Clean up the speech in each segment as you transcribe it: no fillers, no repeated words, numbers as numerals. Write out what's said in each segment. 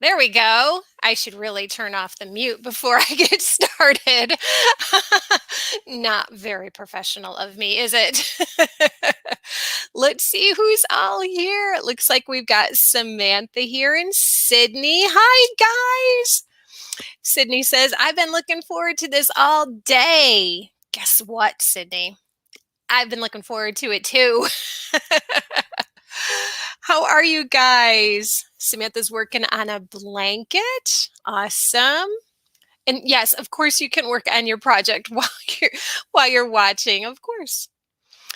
There we go. I should really turn off the mute before I get started. Not very professional of me, is it? Let's see who's all here. It looks like we've got Samantha here and Sydney. Hi, guys. Sydney says, I've been looking forward to this all day. Guess what, Sydney? I've been looking forward to it too. How are you guys? Samantha's working on a blanket. Awesome. And yes, of course you can work on your project while you're watching, of course.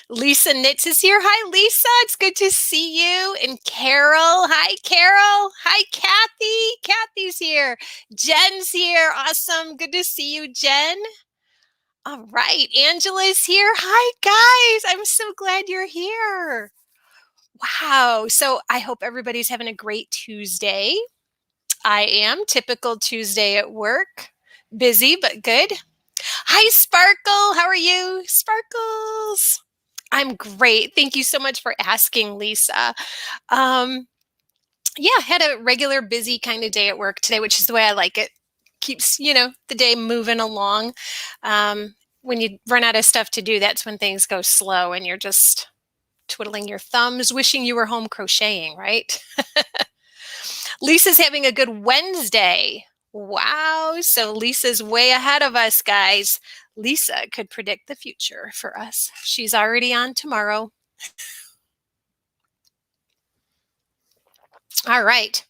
Lisa Knits is here. Hi, Lisa. It's good to see you. And Carol. Hi, Carol. Hi, Kathy. Kathy's here. Jen's here. Awesome. Good to see you, Jen. All right. Angela's here. Hi, guys. I'm so glad you're here. Wow. So I hope everybody's having a great Tuesday. I am. Typical Tuesday at work. Busy, but good. Hi, Sparkle. How are you? Sparkles. I'm great. Thank you so much for asking, Lisa. Yeah, had a regular busy kind of day at work today, which is the way I like it. Keeps, the day moving along. When you run out of stuff to do, that's when things go slow and you're just twiddling your thumbs, wishing you were home crocheting, right? Lisa's having a good Wednesday. Wow. So Lisa's way ahead of us, guys. Lisa could predict the future for us. She's already on tomorrow. All right.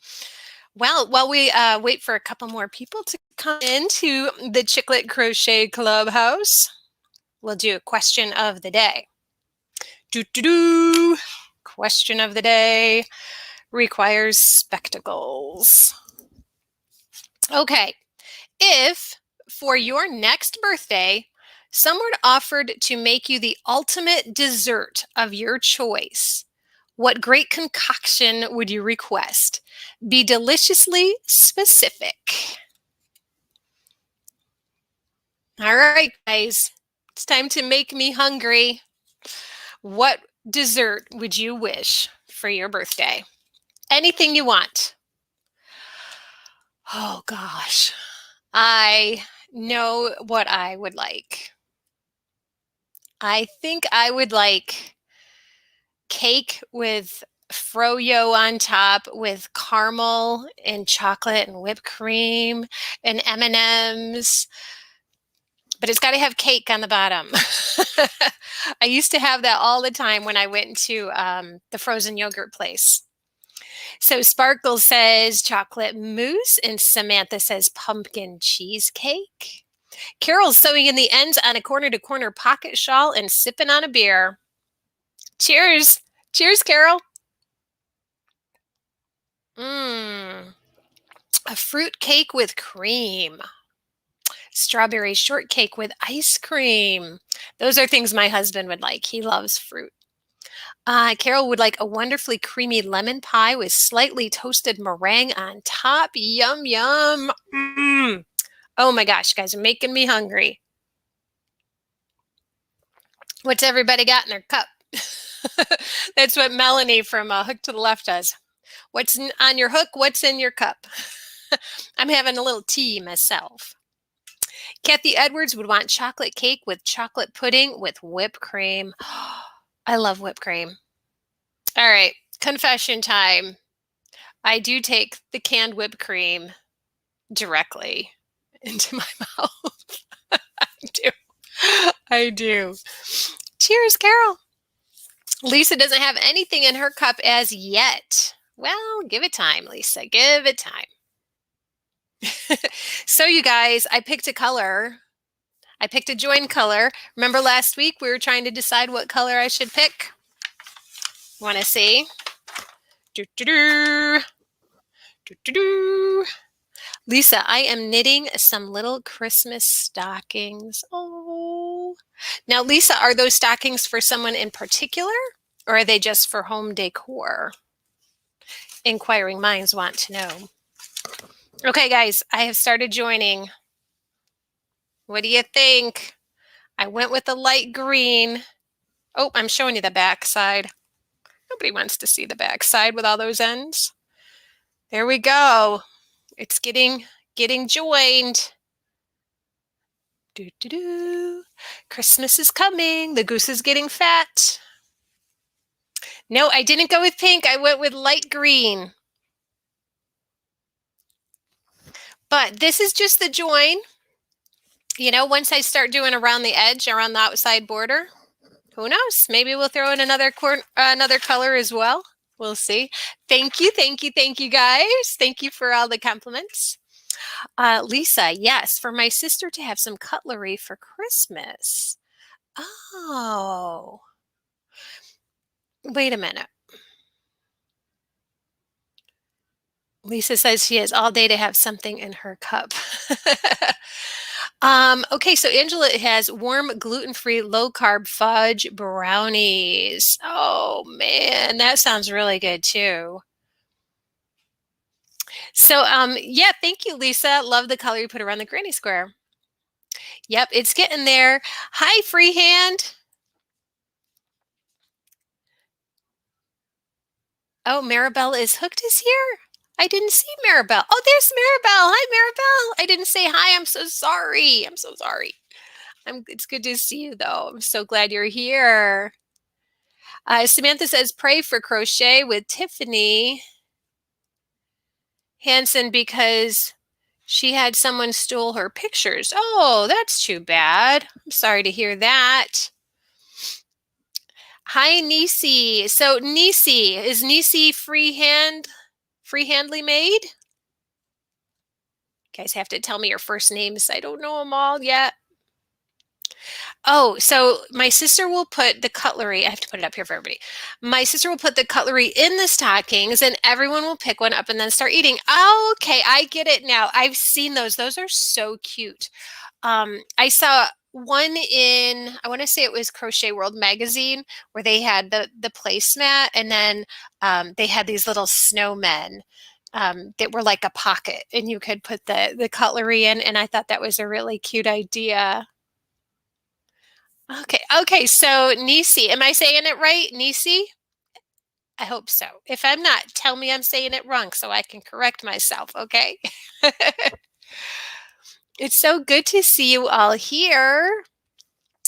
Well, while we wait for a couple more people to come into the Chicklet Crochet Clubhouse, we'll do a question of the day. Question of the day requires spectacles. Okay, if for your next birthday, someone offered to make you the ultimate dessert of your choice, what great concoction would you request? Be deliciously specific. All right, guys, it's time to make me hungry. What dessert would you wish for your birthday? Anything you want. Oh gosh, I know what I would like. I think I would like cake with froyo on top with caramel and chocolate and whipped cream and M&Ms. But it's got to have cake on the bottom. I used to have that all the time when I went to the frozen yogurt place. So Sparkle says chocolate mousse and Samantha says pumpkin cheesecake. Carol's sewing in the ends on a corner-to-corner pocket shawl and sipping on a beer. Cheers. Cheers, Carol. A fruit cake with cream. Strawberry shortcake with ice cream. Those are things my husband would like. He loves fruit. Carol would like a wonderfully creamy lemon pie with slightly toasted meringue on top. Yum, yum. Oh my gosh, guys are making me hungry. What's everybody got in their cup? That's what Melanie from Hook to the Left does. What's on your hook? What's in your cup? I'm having a little tea myself. Kathy Edwards would want chocolate cake with chocolate pudding with whipped cream. I love whipped cream. All right, confession time. I do take the canned whipped cream directly into my mouth. I do. Cheers, Carol. Lisa doesn't have anything in her cup as yet. Well, give it time, Lisa. Give it time. So you guys, I picked a color. I picked a join color. Remember last week we were trying to decide what color I should pick? Want to see? Lisa, I am knitting some little Christmas stockings. Oh. Now, Lisa, are those stockings for someone in particular, or are they just for home decor? Inquiring minds want to know. Okay, guys, I have started joining. What do you think? I went with the light green. Oh, I'm showing you the back side. Nobody wants to see the back side with all those ends. There we go. It's getting joined. Do, do, do. Christmas is coming. The goose is getting fat. No, I didn't go with pink. I went with light green. But this is just the join. You know, once I start doing around the edge, around the outside border, who knows? Maybe we'll throw in another color as well. We'll see. Thank you guys. Thank you for all the compliments. Lisa, yes, for my sister to have some cutlery for Christmas. Oh, wait a minute. Lisa says she has all day to have something in her cup. Okay, so Angela has warm, gluten-free, low-carb fudge brownies. Oh, man, that sounds really good, too. So, yeah, thank you, Lisa. Love the color you put around the granny square. Yep, it's getting there. Hi, Freehand. Oh, Maribel is hooked is here? I didn't see Maribel. Oh, there's Maribel. Hi, Maribel. I didn't say hi. I'm so sorry. I'm so sorry. It's good to see you, though. I'm so glad you're here. Samantha says, pray for Crochet with Tiffany Hansen because she had someone stole her pictures. Oh, that's too bad. I'm sorry to hear that. Hi, Nisi. So Nisi, is Nisi freehandly made? You guys have to tell me your first names. I don't know them all yet. Oh, so my sister will put the cutlery. I have to put it up here for everybody. My sister will put the cutlery in the stockings and everyone will pick one up and then start eating. Oh, okay. I get it now. I've seen those. Those are so cute. I saw one in, I want to say it was Crochet World magazine where they had the placemat and then they had these little snowmen that were like a pocket and you could put the cutlery in. And I thought that was a really cute idea. Okay, so Nisi, am I saying it right, Nisi? I hope so. If I'm not, tell me I'm saying it wrong so I can correct myself, okay? It's so good to see you all here.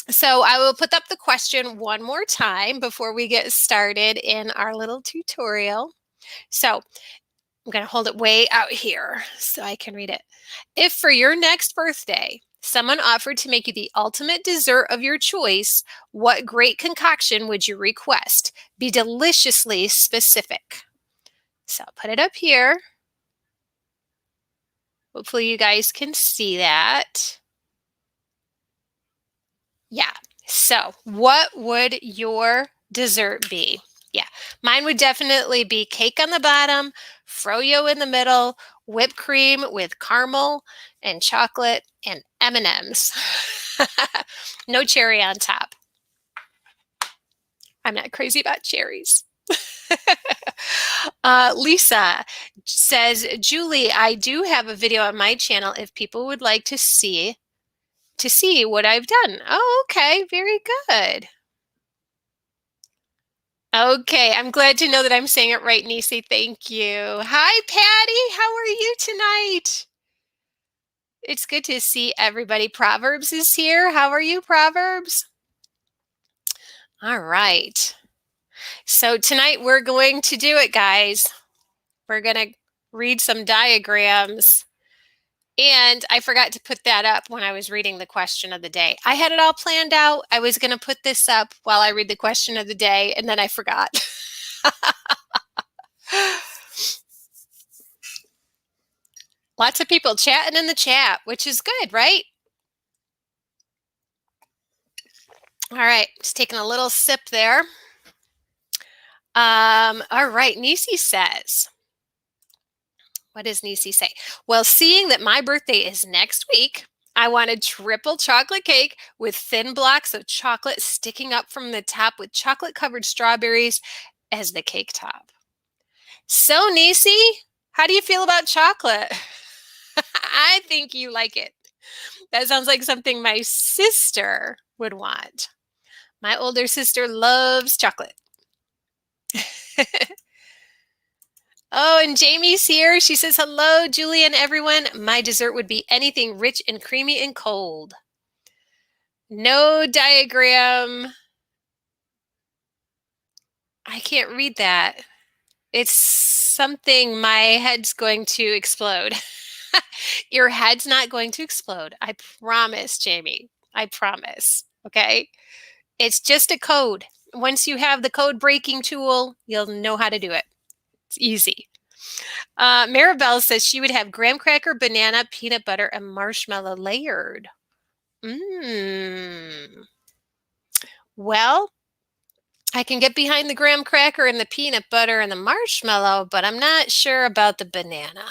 So I will put up the question one more time before we get started in our little tutorial. So I'm going to hold it way out here so I can read it. If for your next birthday, someone offered to make you the ultimate dessert of your choice, what great concoction would you request? Be deliciously specific. So I'll put it up here. Hopefully you guys can see that. Yeah. So what would your dessert be? Yeah, mine would definitely be cake on the bottom, froyo in the middle, whipped cream with caramel and chocolate and M&Ms. No cherry on top. I'm not crazy about cherries. Lisa says, Julie, I do have a video on my channel if people would like to see what I've done. Oh, okay, very good. Okay, I'm glad to know that I'm saying it right, Nisi. Thank you. Hi, Patty. How are you tonight? It's good to see everybody. Proverbs is here. How are you, Proverbs? All right. So tonight we're going to do it, guys. We're going to read some diagrams. And I forgot to put that up when I was reading the question of the day. I had it all planned out. I was going to put this up while I read the question of the day, and then I forgot. Lots of people chatting in the chat, which is good, right? All right, just taking a little sip there. All right, Nisi says, what does Nisi say? Well, seeing that my birthday is next week, I wanted triple chocolate cake with thin blocks of chocolate sticking up from the top with chocolate-covered strawberries as the cake top. So, Nisi, how do you feel about chocolate? I think you like it. That sounds like something my sister would want. My older sister loves chocolate. Oh, and Jamie's here. She says, hello, Julie and everyone. My dessert would be anything rich and creamy and cold. No diagram. I can't read that. It's something my head's going to explode. Your head's not going to explode. I promise, Jamie. I promise. Okay? It's just a code. Once you have the code breaking tool, you'll know how to do it. It's easy. Maribel says she would have graham cracker, banana, peanut butter, and marshmallow layered. Well, I can get behind the graham cracker and the peanut butter and the marshmallow, but I'm not sure about the banana.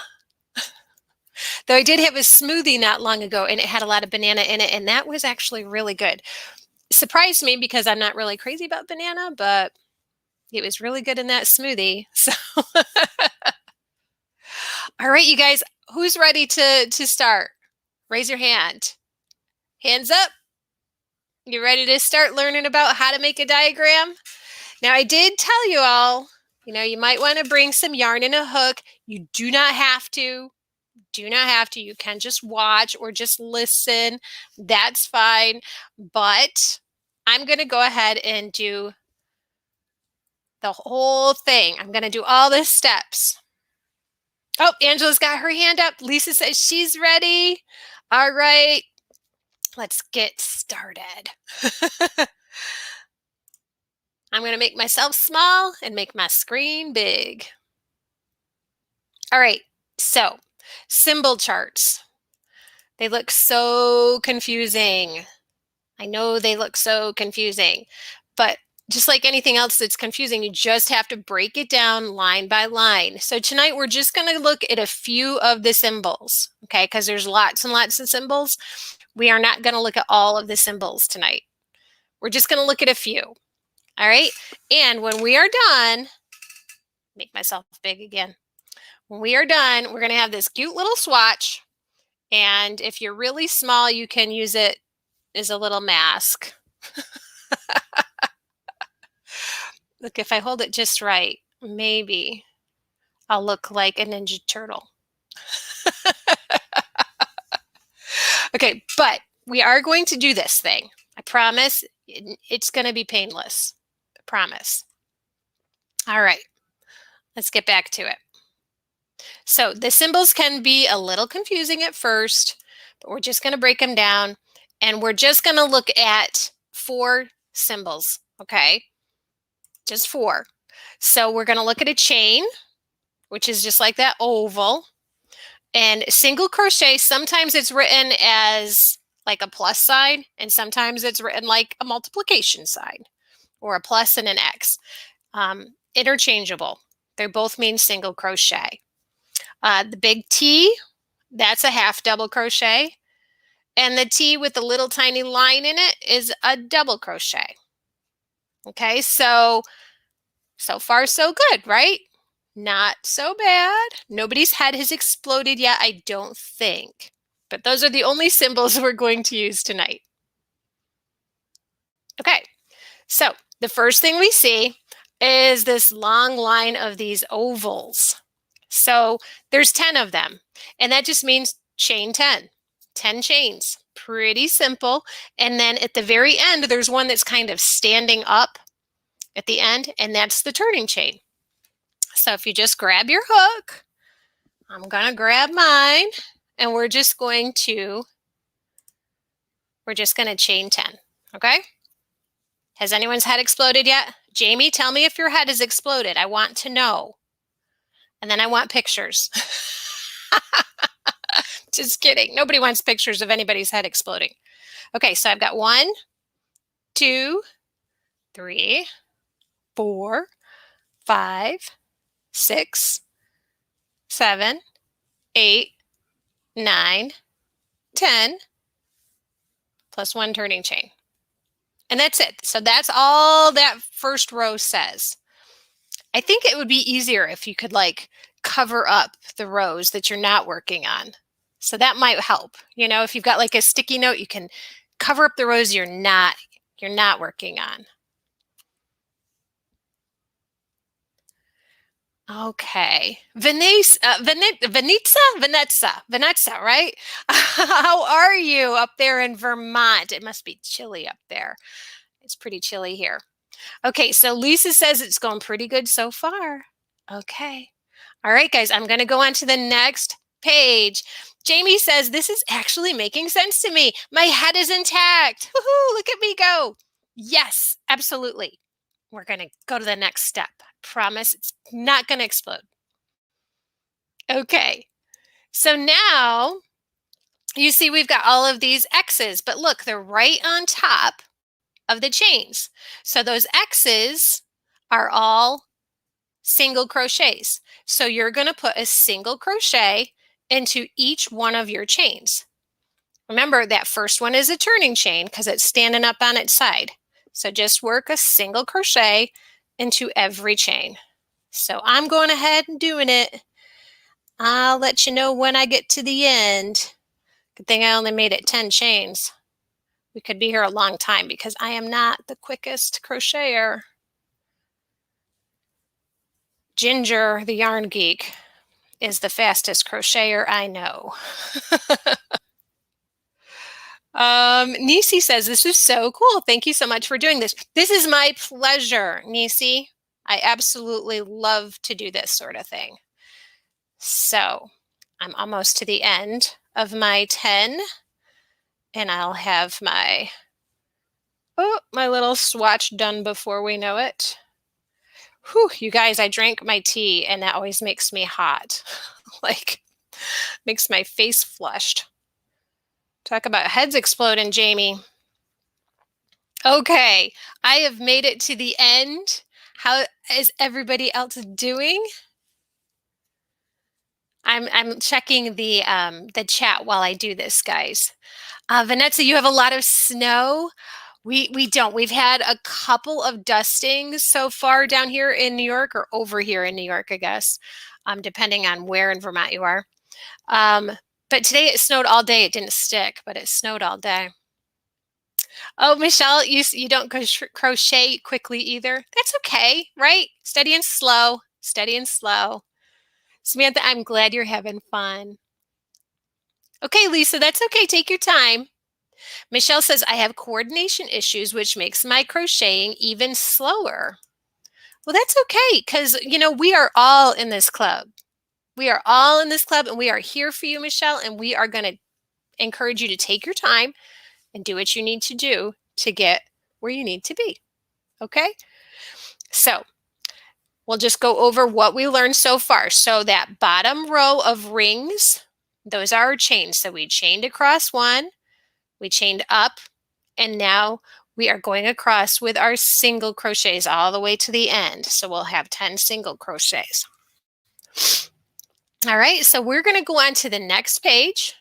Though I did have a smoothie not long ago and it had a lot of banana in it, and that was actually really good. Surprised me because I'm not really crazy about banana, but it was really good in that smoothie. So all right, you guys, who's ready to start? Raise your hand. Hands up. You ready to start learning about how to make a diagram? Now, I did tell you all, you might want to bring some yarn and a hook. You do not have to. Do not have to. You can just watch or just listen. That's fine. But I'm going to go ahead and do the whole thing. I'm going to do all the steps. Oh, Angela's got her hand up. Lisa says she's ready. All right. Let's get started. I'm going to make myself small and make my screen big. All right. So, symbol charts. They look so confusing. I know they look so confusing, but just like anything else that's confusing, you just have to break it down line by line. So tonight we're just going to look at a few of the symbols, okay? Because there's lots and lots of symbols. We are not going to look at all of the symbols tonight. We're just going to look at a few, all right? And when we are done, make myself big again. When we are done, we're going to have this cute little swatch. And if you're really small, you can use it as a little mask. Look, if I hold it just right, maybe I'll look like a Ninja Turtle. Okay, but we are going to do this thing. I promise it's going to be painless. I promise. All right, let's get back to it. So the symbols can be a little confusing at first, but we're just going to break them down, and we're just going to look at 4 symbols, okay? Just 4. So we're going to look at a chain, which is just like that oval, and single crochet. Sometimes it's written as like a plus sign, and sometimes it's written like a multiplication sign or a plus and an X. Interchangeable. They both mean single crochet. The big T, that's a half double crochet. And the T with the little tiny line in it is a double crochet. Okay, so far so good, right? Not so bad. Nobody's head has exploded yet, I don't think. But those are the only symbols we're going to use tonight. Okay, so the first thing we see is this long line of these ovals. So there's 10 of them, and that just means chain 10. 10 chains. Pretty simple. And then at the very end, there's one that's kind of standing up at the end, and that's the turning chain. So if you just grab your hook, I'm going to grab mine, and we're just going to chain 10, okay? Has anyone's head exploded yet? Jamie, tell me if your head has exploded. I want to know. And then I want pictures. Just kidding. Nobody wants pictures of anybody's head exploding. Okay, so I've got 1, 2, 3, 4, 5, 6, 7, 8, 9, 10, plus 1 turning chain. And that's it. So that's all that first row says. I think it would be easier if you could like cover up the rows that you're not working on. So that might help. If you've got like a sticky note, you can cover up the rows you're not working on. Okay. Vanessa, right? How are you up there in Vermont? It must be chilly up there. It's pretty chilly here. Okay, so Lisa says it's going pretty good so far. Okay. All right, guys, I'm going to go on to the next page. Jamie says, this is actually making sense to me. My head is intact. Woohoo, look at me go. Yes, absolutely. We're going to go to the next step. Promise it's not going to explode. Okay, so now you see we've got all of these X's, but look, they're right on top of the chains. So those X's are all single crochets. So you're going to put a single crochet into each one of your chains. Remember that first one is a turning chain because it's standing up on its side. So just work a single crochet into every chain. So I'm going ahead and doing it. I'll let you know when I get to the end. Good thing I only made it 10 chains. We could be here a long time because I am not the quickest crocheter. Ginger, the yarn geek, is the fastest crocheter I know. Nisi says, this is so cool. Thank you so much for doing this. This is my pleasure, Nisi. I absolutely love to do this sort of thing. So I'm almost to the end of my 10, and I'll have my little swatch done before we know it. Whew, you guys, I drank my tea and that always makes me hot. Like, makes my face flushed. Talk about heads exploding, Jamie. Okay, I have made it to the end. How is everybody else doing? I'm checking the chat while I do this, guys. Vanessa, you have a lot of snow. We don't. We've had a couple of dustings so far down here in New York, or over here in New York, I guess, depending on where in Vermont you are. But today it snowed all day. It didn't stick, but it snowed all day. Oh, Michelle, you don't crochet quickly either. That's okay, right? Steady and slow. Steady and slow. Samantha, I'm glad you're having fun. Okay, Lisa, that's okay. Take your time. Michelle says, I have coordination issues, which makes my crocheting even slower. Well, that's okay, because, you know, we are all in this club. We are all in this club, and we are here for you, Michelle, and we are going to encourage you to take your time and do what you need to do to get where you need to be. Okay? So we'll just go over what we learned so far. So that bottom row of rings, those are our chains. So we chained across one, we chained up, and now we are going across with our single crochets all the way to the end. So we'll have 10 single crochets. All right, so we're going to go on to the next page.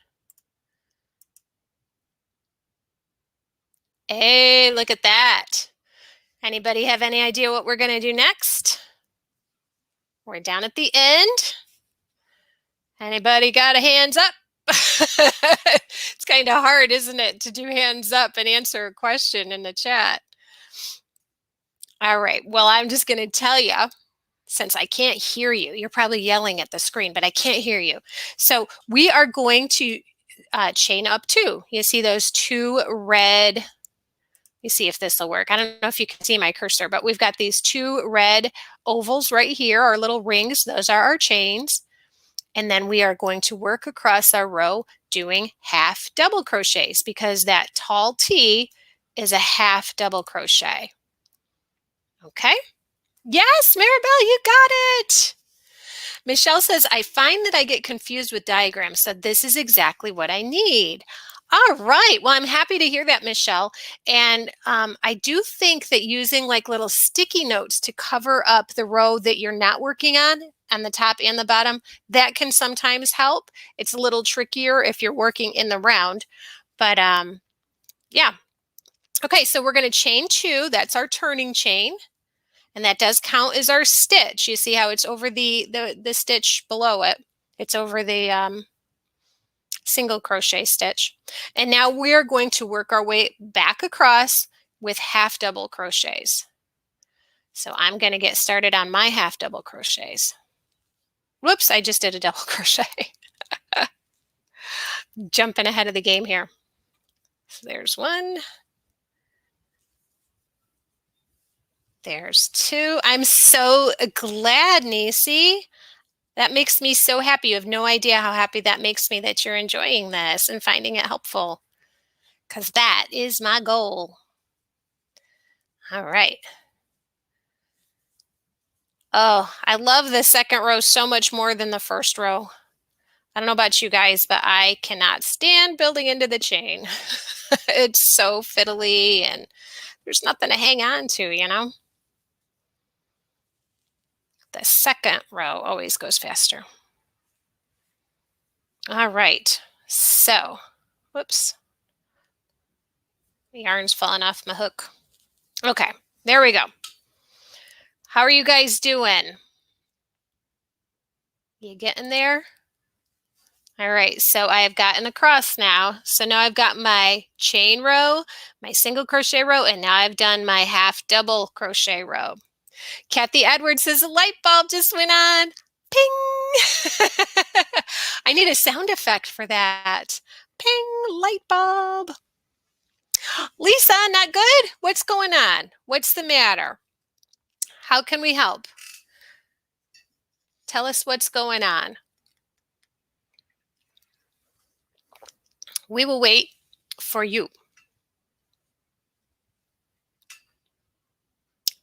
Hey, look at that. Anybody have any idea what we're going to do next? We're down at the end. Anybody got a hands up? It's kind of hard, isn't it, to do hands up and answer a question in the chat. All right, well, I'm just going to tell you, since I can't hear you, you're probably yelling at the screen, but I can't hear you. So we are going to chain up 2. You see those 2 red, let me see if this will work. I don't know if you can see my cursor, but we've got these 2 red ovals right here, our little rings. Those are our chains. And then we are going to work across our row doing half double crochets, because that tall T is a half double crochet. Okay? Yes, Maribel, you got it. Michelle says, I find that I get confused with diagrams, so this is exactly what I need. All right. Well, I'm happy to hear that, Michelle. And I do think that using like little sticky notes to cover up the row that you're not working on the top and the bottom, that can sometimes help. It's a little trickier if you're working in the round, but yeah. Okay, so we're going to chain 2. That's our turning chain. And that does count as our stitch. You see how it's over the stitch below it. It's over the single crochet stitch. And now we're going to work our way back across with half double crochets. So I'm going to get started on my half double crochets. Whoops, I just did a double crochet. Jumping ahead of the game here. So there's one. There's two. I'm so glad, Nisi. That makes me so happy. You have no idea how happy that makes me that you're enjoying this and finding it helpful, because that is my goal. All right. Oh, I love the second row so much more than the first row. I don't know about you guys, but I cannot stand building into the chain. It's so fiddly and there's nothing to hang on to, you know? The second row always goes faster. All right, so, whoops. The yarn's falling off my hook. Okay, there we go. How are you guys doing? You getting there? All right, so I have gotten across now. So now I've got my chain row, my single crochet row, and now I've done my half double crochet row. Kathy Edwards says a light bulb just went on. Ping! I need a sound effect for that. Ping, light bulb. Lisa, not good? What's going on? What's the matter? How can we help? Tell us what's going on. We will wait for you.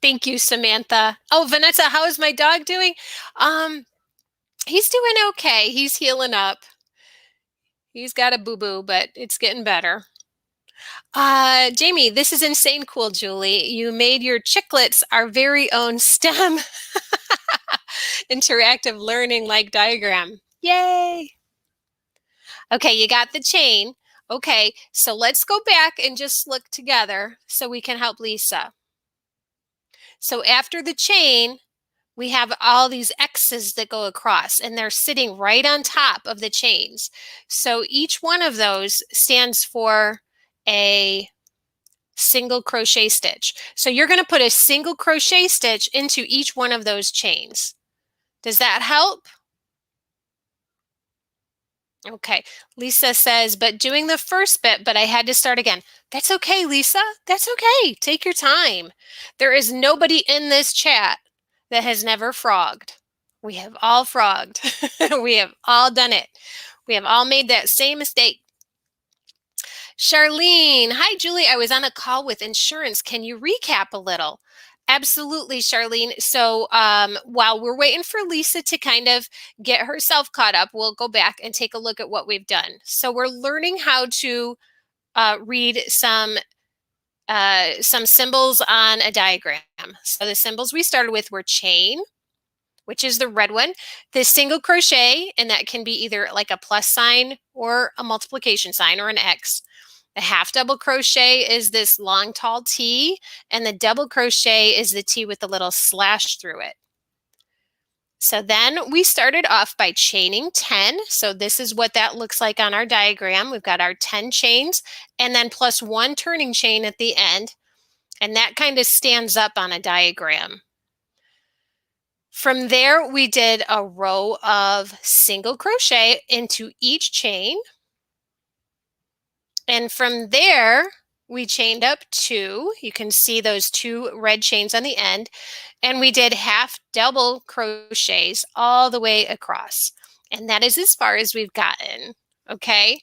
Thank you, Samantha. Oh, Vanessa, how is my dog doing? He's doing okay. He's healing up. He's got a boo-boo, but it's getting better. Jamie, this is insane cool, Julie. You made your Chicklettes our very own STEM interactive learning like diagram. Yay! Okay, you got the chain. Okay, so let's go back and just look together so we can help Lisa. So after the chain, we have all these X's that go across and they're sitting right on top of the chains. So each one of those stands for a single crochet stitch. So you're going to put a single crochet stitch into each one of those chains. Does that help? Okay, Lisa says, but doing the first bit, but I had to start again. That's okay, Lisa. That's okay. Take your time. There is nobody in this chat that has never frogged. We have all frogged. We have all done it. We have all made that same mistake. Charlene, hi, Julie. I was on a call with insurance. Can you recap a little? Absolutely, Charlene. So while we're waiting for Lisa to kind of get herself caught up, we'll go back and take a look at what we've done. So we're learning how to read some symbols on a diagram. So the symbols we started with were chain, which is the red one, the single crochet, and that can be either like a plus sign or a multiplication sign or an X. The half double crochet is this long tall T, and the double crochet is the T with the little slash through it. So then we started off by chaining 10. So this is what that looks like on our diagram. We've got our 10 chains and then plus one turning chain at the end. And that kind of stands up on a diagram. From there, we did a row of single crochet into each chain. And from there, we chained up 2. You can see those 2 red chains on the end. And we did half double crochets all the way across. And that is as far as we've gotten. Okay.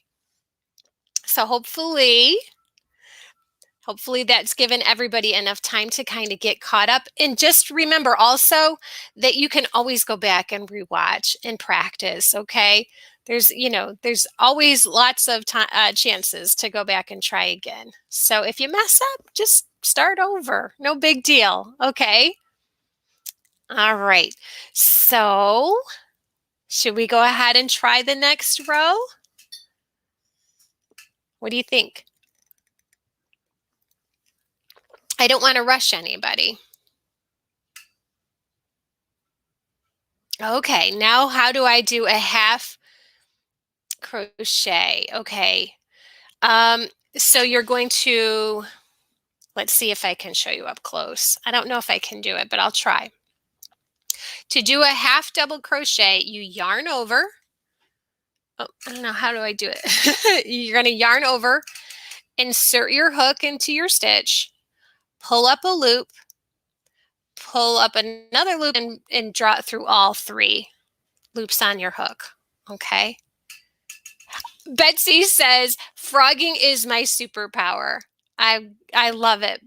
So hopefully that's given everybody enough time to kind of get caught up. And just remember also that you can always go back and rewatch and practice. Okay. There's always lots of chances to go back and try again. So if you mess up, just start over. No big deal. Okay. All right. So should we go ahead and try the next row? What do you think? I don't want to rush anybody. Okay. Now how do I do a half crochet? Okay. So you're going to, let's see if I can show you up close. I don't know if I can do it, but I'll try. To do a half double crochet, you yarn over. Oh, I don't know, how do I do it? You're going to yarn over, insert your hook into your stitch, pull up a loop, pull up another loop, and draw it through all 3 loops on your hook. Okay. Betsy says, frogging is my superpower. I love it.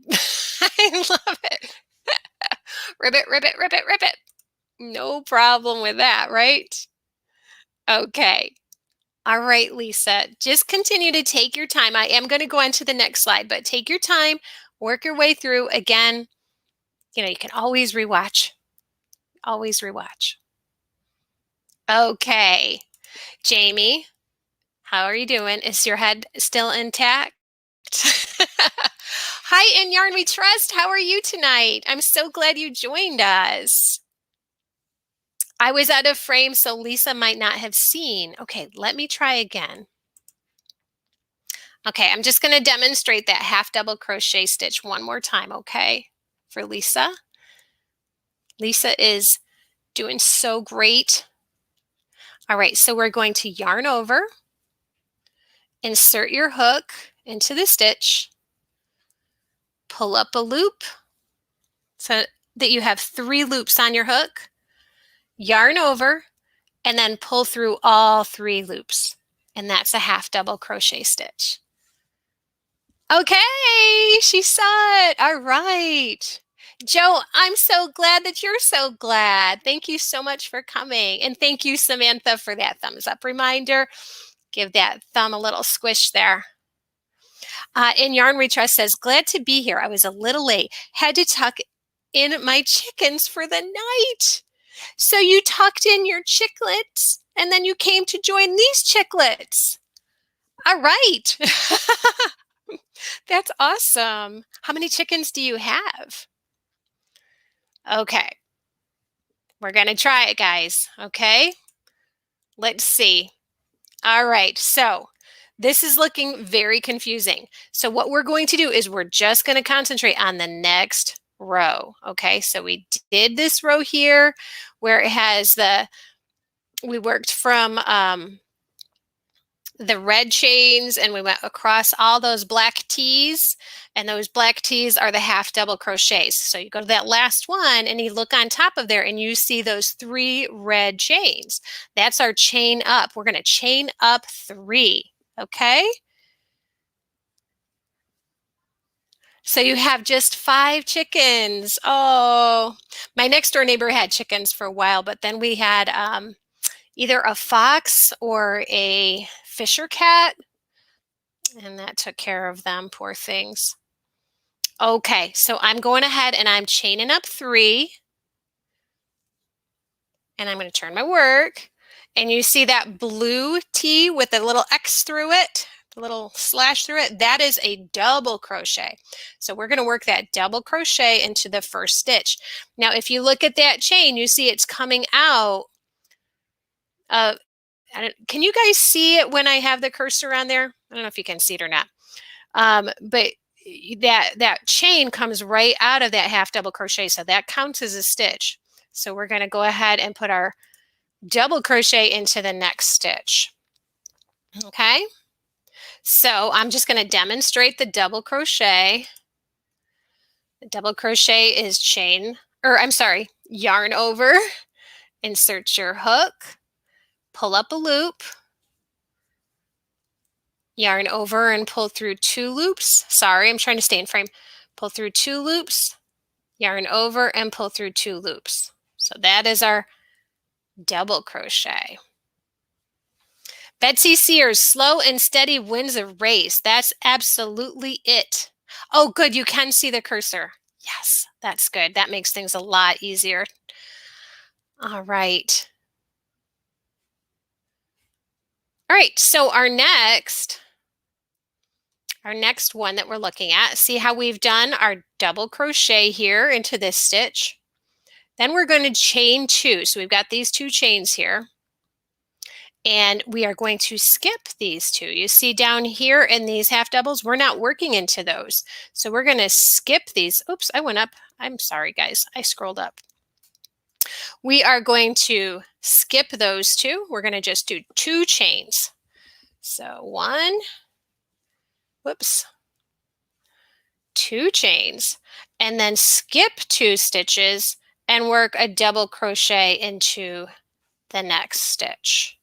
I love it. Ribbit, ribbit, ribbit, ribbit. No problem with that, right? Okay. All right, Lisa, just continue to take your time. I am going to go on to the next slide, but take your time, work your way through. Again, you know, you can always rewatch. Always rewatch. Okay. Jamie, how are you doing? Is your head still intact? Hi, In Yarn We Trust. How are you tonight? I'm so glad you joined us. I was out of frame, so Lisa might not have seen. Okay, let me try again. Okay, I'm just going to demonstrate that half double crochet stitch one more time, okay, for Lisa. Lisa is doing so great. All right, so we're going to yarn over, insert your hook into the stitch, pull up a loop so that you have 3 loops on your hook, yarn over, and then pull through all 3 loops. And that's a half double crochet stitch. Okay, she saw it. All right. Joe, I'm so glad that you're so glad. Thank you so much for coming. And thank you, Samantha, for that thumbs up reminder. Give that thumb a little squish there. In Yarn We Trust says, glad to be here. I was a little late. Had to tuck in my chickens for the night. So you tucked in your chicklets and then you came to join these chicklets. All right. That's awesome. How many chickens do you have? Okay. We're going to try it, guys. Okay. Let's see. All right. So this is looking very confusing. So what we're going to do is we're just going to concentrate on the next row. Okay. So we did this row here where it has we worked from the red chains and we went across all those black T's, and those black T's are the half double crochets. So you go to that last one and you look on top of there and you see those 3 red chains. That's our chain up. We're going to chain up 3. Okay. So you have just 5 chickens. Oh, my next door neighbor had chickens for a while, but then we had either a fox or a Fisher cat, and that took care of them, poor things. Okay, so I'm going ahead and I'm chaining up 3, and I'm going to turn my work, and you see that blue T with a little X through it, a little slash through it, that is a double crochet. So we're going to work that double crochet into the first stitch. Now, if you look at that chain, you see it's coming out of, can you guys see it when I have the cursor on there? I don't know if you can see it or not. But that chain comes right out of that half double crochet. So that counts as a stitch. So we're going to go ahead and put our double crochet into the next stitch. Okay. So I'm just going to demonstrate the double crochet. The double crochet is yarn over, insert your hook, pull up a loop, yarn over and pull through 2 loops. Sorry, I'm trying to stay in frame. Pull through 2 loops, yarn over and pull through 2 loops. So that is our double crochet. Betsy Sears, slow and steady wins a race. That's absolutely it. Oh, good. You can see the cursor. Yes, that's good. That makes things a lot easier. All right. All right, so our next one that we're looking at, see how we've done our double crochet here into this stitch. Then we're going to chain 2. So we've got these 2 chains here. And we are going to skip these 2. You see down here in these half doubles, we're not working into those. So we're going to skip these. Oops, I went up. I'm sorry, guys. I scrolled up. we are going to skip those two. We're going to just do 2 chains. So 1, whoops, 2 chains, and then skip 2 stitches and work a double crochet into the next stitch.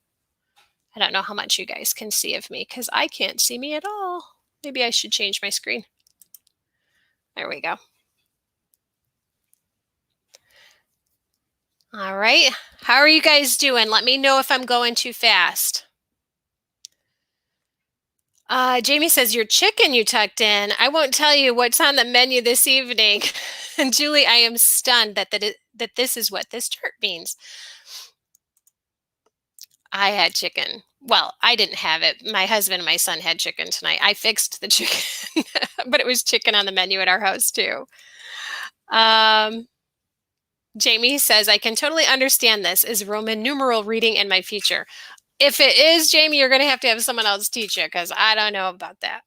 I don't know how much you guys can see of me because I can't see me at all. Maybe I should change my screen. There we go. All right, how are you guys doing? Let me know if I'm going too fast. Jamie says, your chicken you tucked in. I won't tell you what's on the menu this evening. And Julie, I am stunned that this is what this chart means. I had chicken. Well, I didn't have it. My husband and my son had chicken tonight. I fixed the chicken, but it was chicken on the menu at our house too. Jamie says, I can totally understand this. Is Roman numeral reading in my future? If it is, Jamie, you're going to have someone else teach you because I don't know about that.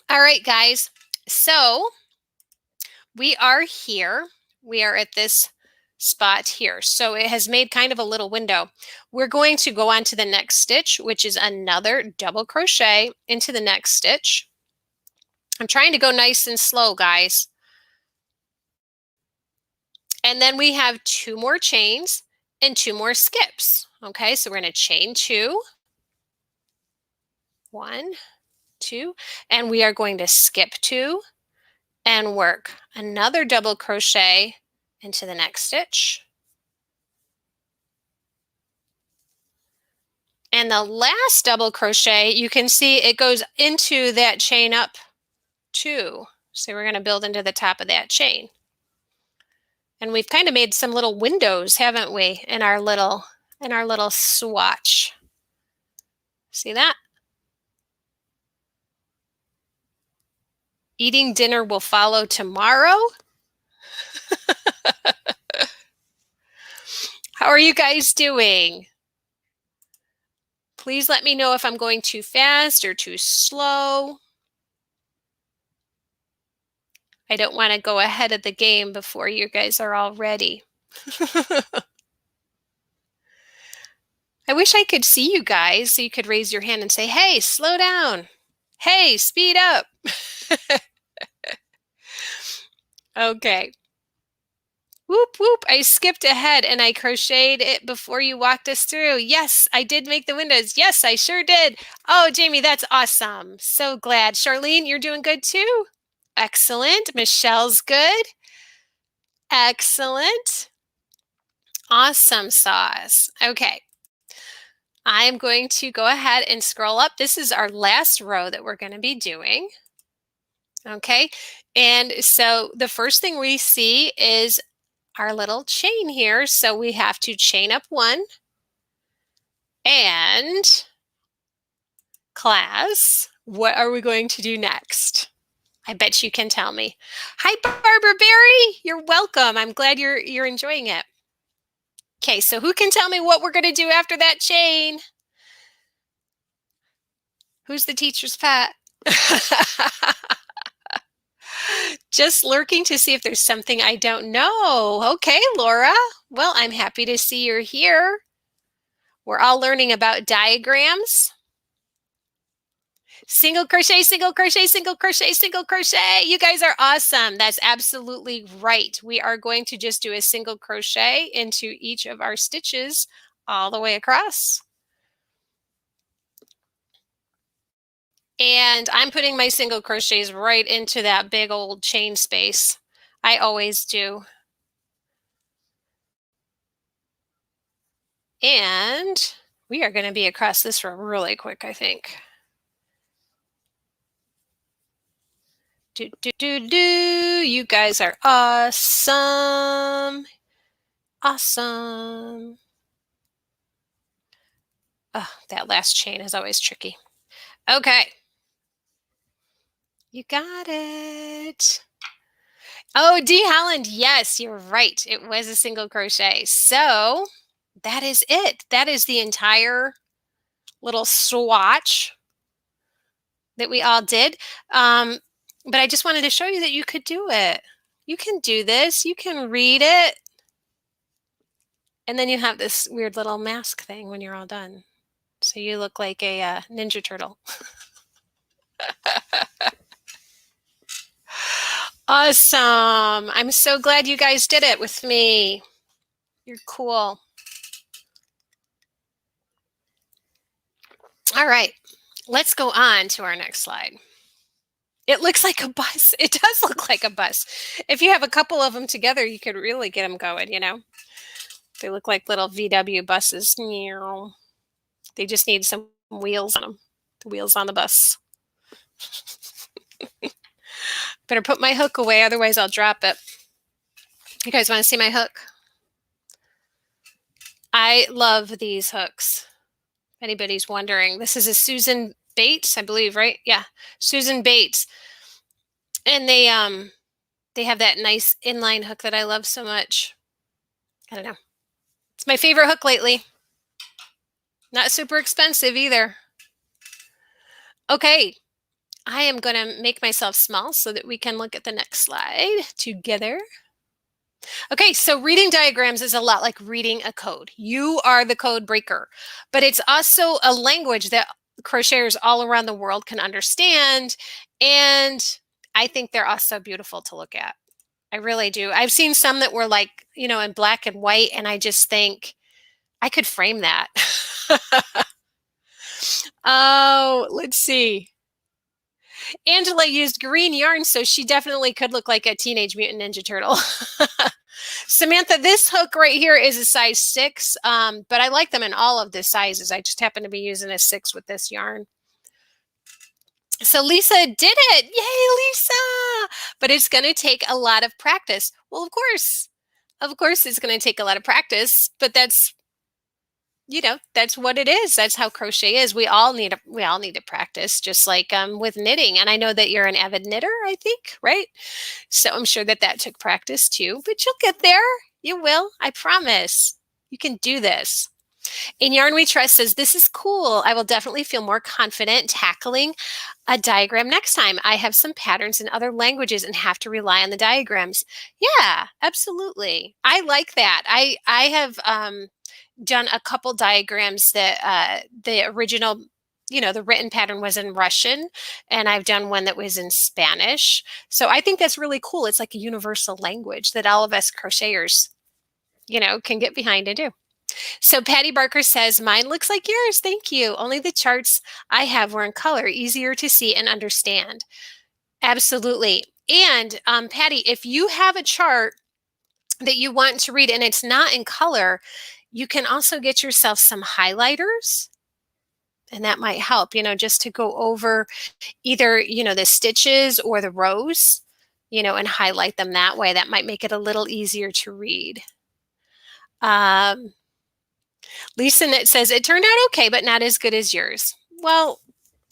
All right, guys. So we are here. We are at this spot here. So it has made kind of a little window. We're going to go on to the next stitch, which is another double crochet into the next stitch. I'm trying to go nice and slow, guys. And then we have 2 more chains and 2 more skips. Okay, so we're going to chain 2, 1, 2, and we are going to skip 2 and work another double crochet into the next stitch. And the last double crochet, you can see it goes into that chain up 2. So we're going to build into the top of that chain. And we've kind of made some little windows, haven't we, in our little swatch. See that? Eating dinner will follow tomorrow. How are you guys doing? Please let me know if I'm going too fast or too slow. I don't want to go ahead of the game before you guys are all ready. I wish I could see you guys so you could raise your hand and say, hey, slow down. Hey, speed up. Okay. Whoop, whoop. I skipped ahead and I crocheted it before you walked us through. Yes, I did make the windows. Yes, I sure did. Oh, Jamie, that's awesome. So glad. Charlene, you're doing good too? Excellent. Michelle's good. Excellent. Awesome sauce. Okay. I'm going to go ahead and scroll up. This is our last row that we're going to be doing. Okay. And so the first thing we see is our little chain here. So we have to chain up 1 and class, what are we going to do next? I bet you can tell me. Hi, Barbara Berry. You're welcome. I'm glad you're enjoying it. Okay, so who can tell me what we're going to do after that chain? Who's the teacher's pet? Just lurking to see if there's something I don't know. Okay, Laura. Well, I'm happy to see you're here. We're all learning about diagrams. Single crochet, single crochet, single crochet, single crochet. You guys are awesome. That's absolutely right. We are going to just do a single crochet into each of our stitches all the way across. And I'm putting my single crochets right into that big old chain space. I always do. And we are going to be across this row really quick, I think. You guys are awesome. Awesome. Oh, that last chain is always tricky. Okay. You got it. Oh, D. Holland, yes, you're right. It was a single crochet. So that is it. That is the entire little swatch that we all did. But I just wanted to show you that you could do it. You can do this. You can read it. And then you have this weird little mask thing when you're all done. So you look like a Ninja Turtle. Awesome. I'm so glad you guys did it with me. You're cool. All right, let's go on to our next slide. It looks like a bus. It does look like a bus. If you have a couple of them together, you could really get them going, you know. They look like little VW buses. They just need some wheels on them. The wheels on the bus. Better put my hook away, otherwise I'll drop it. You guys want to see my hook? I love these hooks. If anybody's wondering, this is a Susan Bates, I believe, right? Yeah, Susan Bates. And they have that nice inline hook that I love so much. I don't know. It's my favorite hook lately. Not super expensive either. Okay, I am going to make myself small so that we can look at the next slide together. Okay, so reading diagrams is a lot like reading a code. You are the code breaker, but it's also a language that crocheters all around the world can understand, and I think they're also beautiful to look at. I really do. I've seen some that were like, you know, in black and white, and I just think I could frame that. Oh, let's see. Angela used green yarn, so she definitely could look like a Teenage Mutant Ninja Turtle. Samantha, this hook right here is a size 6, but I like them in all of the sizes. I just happen to be using a 6 with this yarn. So Lisa did it. Yay, Lisa! But it's going to take a lot of practice. Well, of course it's going to take a lot of practice, but that's, you know, that's what it is. That's how crochet is. We all need to practice, just like with knitting. And I know that you're an avid knitter, I think, right? So I'm sure that took practice too, but you'll get there. You will. I promise. You can do this. In Yarn We Trust says, this is cool. I will definitely feel more confident tackling a diagram next time. I have some patterns in other languages and have to rely on the diagrams. Yeah, absolutely. I like that. I have done a couple diagrams that the original, you know, the written pattern was in Russian, and I've done one that was in Spanish. So I think that's really cool. It's like a universal language that all of us crocheters, you know, can get behind and do. So Patty Barker says, mine looks like yours. Thank you. Only the charts I have were in color, easier to see and understand. Absolutely. And Patty, if you have a chart that you want to read and it's not in color, you can also get yourself some highlighters, and that might help, you know, just to go over either, you know, the stitches or the rows, you know, and highlight them that way. That might make it a little easier to read. Lisa Knit says, it turned out okay, but not as good as yours. Well,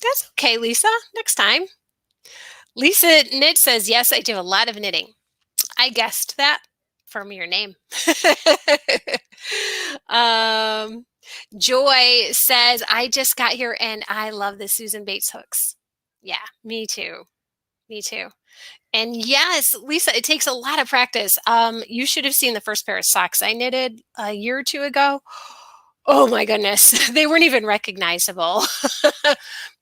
that's okay, Lisa. Next time. Lisa Knit says, yes, I do a lot of knitting. I guessed that from your name. Joy says, I just got here and I love the Susan Bates hooks. Yeah, me too. Me too. And yes, Lisa, it takes a lot of practice. You should have seen the first pair of socks I knitted a year or two ago. Oh my goodness, they weren't even recognizable.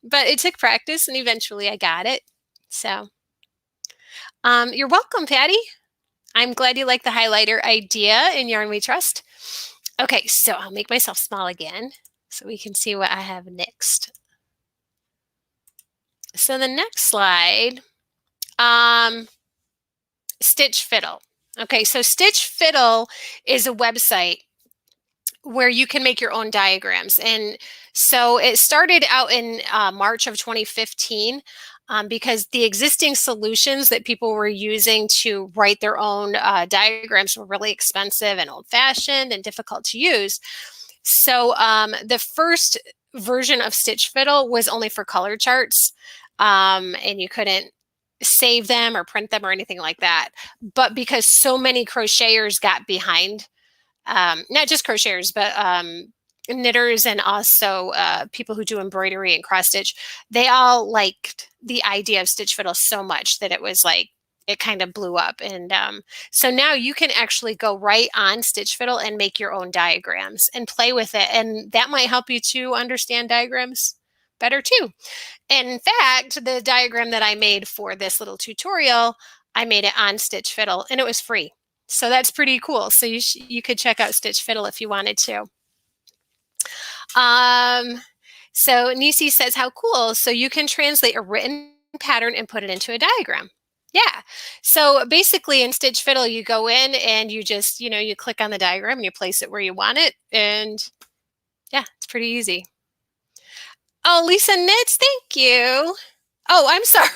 But it took practice and eventually I got it. So you're welcome, Patty. I'm glad you like the highlighter idea in Yarn We Trust. Okay, so I'll make myself small again so we can see what I have next. So the next slide, Stitch Fiddle. Okay, so Stitch Fiddle is a website where you can make your own diagrams. And so it started out in March of 2015 because the existing solutions that people were using to write their own diagrams were really expensive and old-fashioned and difficult to use. So the first version of Stitch Fiddle was only for color charts, and you couldn't save them or print them or anything like that. But because so many crocheters got behind, not just crocheters, but knitters and also people who do embroidery and cross stitch, they all liked the idea of Stitch Fiddle so much that it was like, it kind of blew up. And so now you can actually go right on Stitch Fiddle and make your own diagrams and play with it. And that might help you to understand diagrams better too. And in fact, the diagram that I made for this little tutorial, I made it on Stitch Fiddle and it was free. So that's pretty cool. So you could check out Stitch Fiddle if you wanted to. So Nisi says, how cool. So you can translate a written pattern and put it into a diagram. Yeah. So basically in Stitch Fiddle, you go in and you just, you click on the diagram and you place it where you want it. And yeah, it's pretty easy. Oh, Lisa Knits, thank you. Oh, I'm sorry.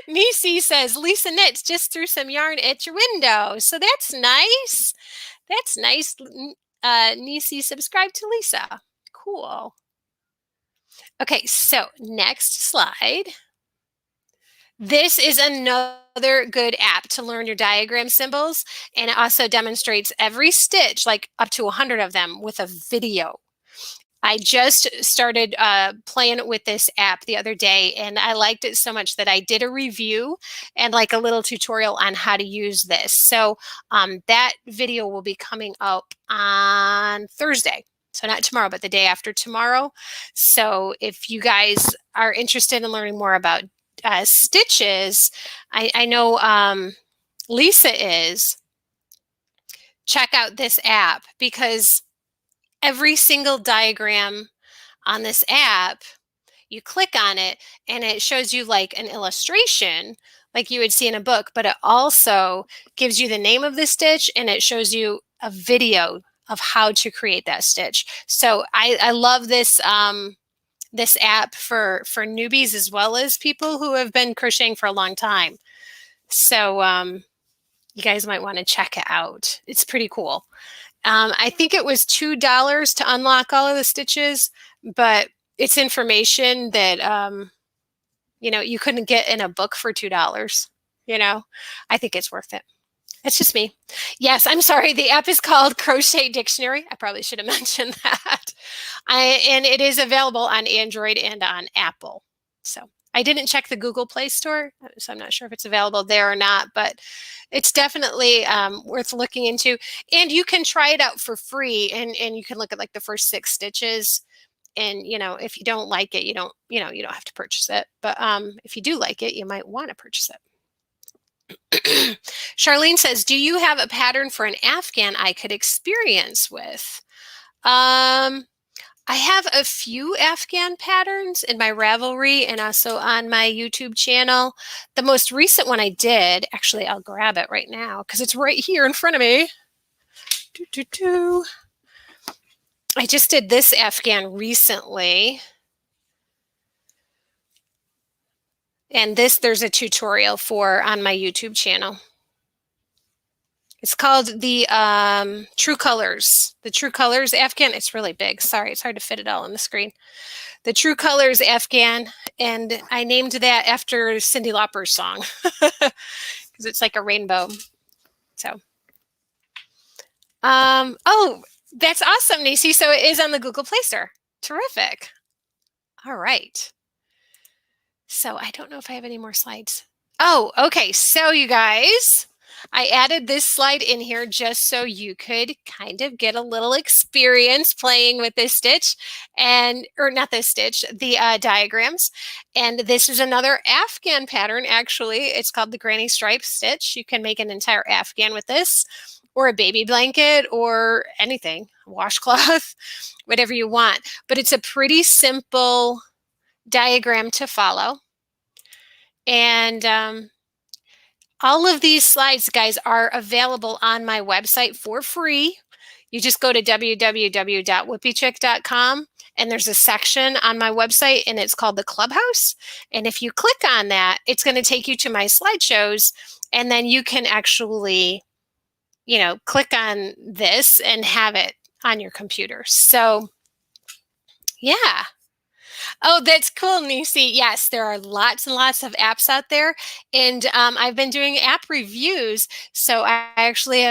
Nisi says, Lisa Knits just threw some yarn at your window. So that's nice. That's nice. Nisi, subscribe to Lisa. Cool. Okay, so next slide. This is another good app to learn your diagram symbols, and it also demonstrates every stitch, like up to 100 of them, with a video. I just started playing with this app the other day, and I liked it so much that I did a review and like a little tutorial on how to use this. So that video will be coming up on Thursday. So not tomorrow, but the day after tomorrow. So if you guys are interested in learning more about stitches, I know Lisa is, check out this app, because every single diagram on this app, you click on it and it shows you like an illustration like you would see in a book, but it also gives you the name of the stitch and it shows you a video of how to create that stitch. So I love this this app for newbies as well as people who have been crocheting for a long time. So you guys might want to check it out. It's pretty cool. I think it was $2 to unlock all of the stitches, but it's information that, you couldn't get in a book for $2. I think it's worth it. It's just me. Yes, I'm sorry. The app is called Crochet Dictionary. I probably should have mentioned that. And it is available on Android and on Apple. So I didn't check the Google Play Store, so I'm not sure if it's available there or not, but it's definitely worth looking into. And you can try it out for free, and you can look at like the first 6 stitches. And if you don't like it, you don't have to purchase it. But if you do like it, you might want to purchase it. Charlene says, do you have a pattern for an Afghan I could experience with? I have a few Afghan patterns in my Ravelry and also on my YouTube channel. The most recent one I did, actually, I'll grab it right now because it's right here in front of me. I just did this Afghan recently. And there's a tutorial for on my YouTube channel. It's called the True Colors. The True Colors Afghan. It's really big. Sorry, it's hard to fit it all on the screen. The True Colors Afghan. And I named that after Cyndi Lauper's song because it's like a rainbow. So, oh, that's awesome, Nisi. So it is on the Google Play Store. Terrific. All right. So I don't know if I have any more slides. Oh, okay. So you guys, I added this slide in here just so you could kind of get a little experience playing with this stitch or not this stitch, the diagrams. And this is another Afghan pattern, actually. It's called the Granny Stripe Stitch. You can make an entire Afghan with this, or a baby blanket, or anything, washcloth, whatever you want. But it's a pretty simple diagram to follow. And all of these slides, guys, are available on my website for free. You just go to www.whoopichick.com and there's a section on my website and it's called the Clubhouse. And if you click on that, it's going to take you to my slideshows, and then you can actually, click on this and have it on your computer. So yeah. Oh, that's cool, Nisi. Yes, there are lots and lots of apps out there. And I've been doing app reviews. So I actually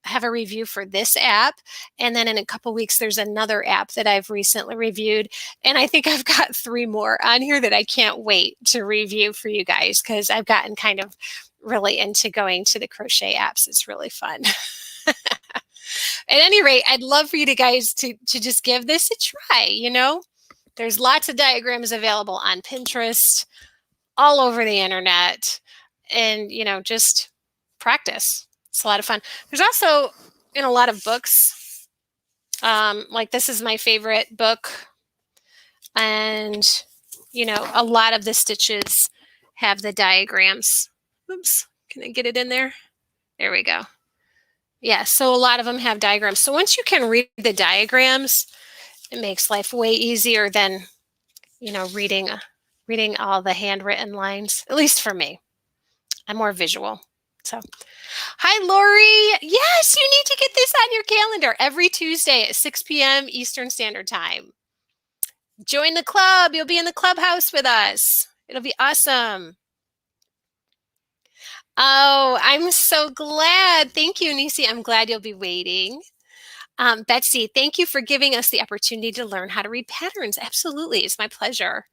have a review for this app. And then in a couple weeks, there's another app that I've recently reviewed. And I think I've got 3 more on here that I can't wait to review for you guys, because I've gotten kind of really into going to the crochet apps. It's really fun. At any rate, I'd love for you guys to just give this a try. You know, there's lots of diagrams available on Pinterest, all over the internet, and, you know, just practice. It's a lot of fun. There's also in a lot of books, like this is my favorite book, and, you know, a lot of the stitches have the diagrams. Oops, can I get it in there? There we go. Yeah, so a lot of them have diagrams. So once you can read the diagrams, it makes life way easier than, you know, reading all the handwritten lines, at least for me. I'm more visual. So, hi, Lori. Yes, you need to get this on your calendar every Tuesday at 6 p.m. Eastern Standard Time. Join the club. You'll be in the clubhouse with us. It'll be awesome. Oh, I'm so glad. Thank you, Nisi. I'm glad you'll be waiting. Betsy, thank you for giving us the opportunity to learn how to read patterns. Absolutely. It's my pleasure.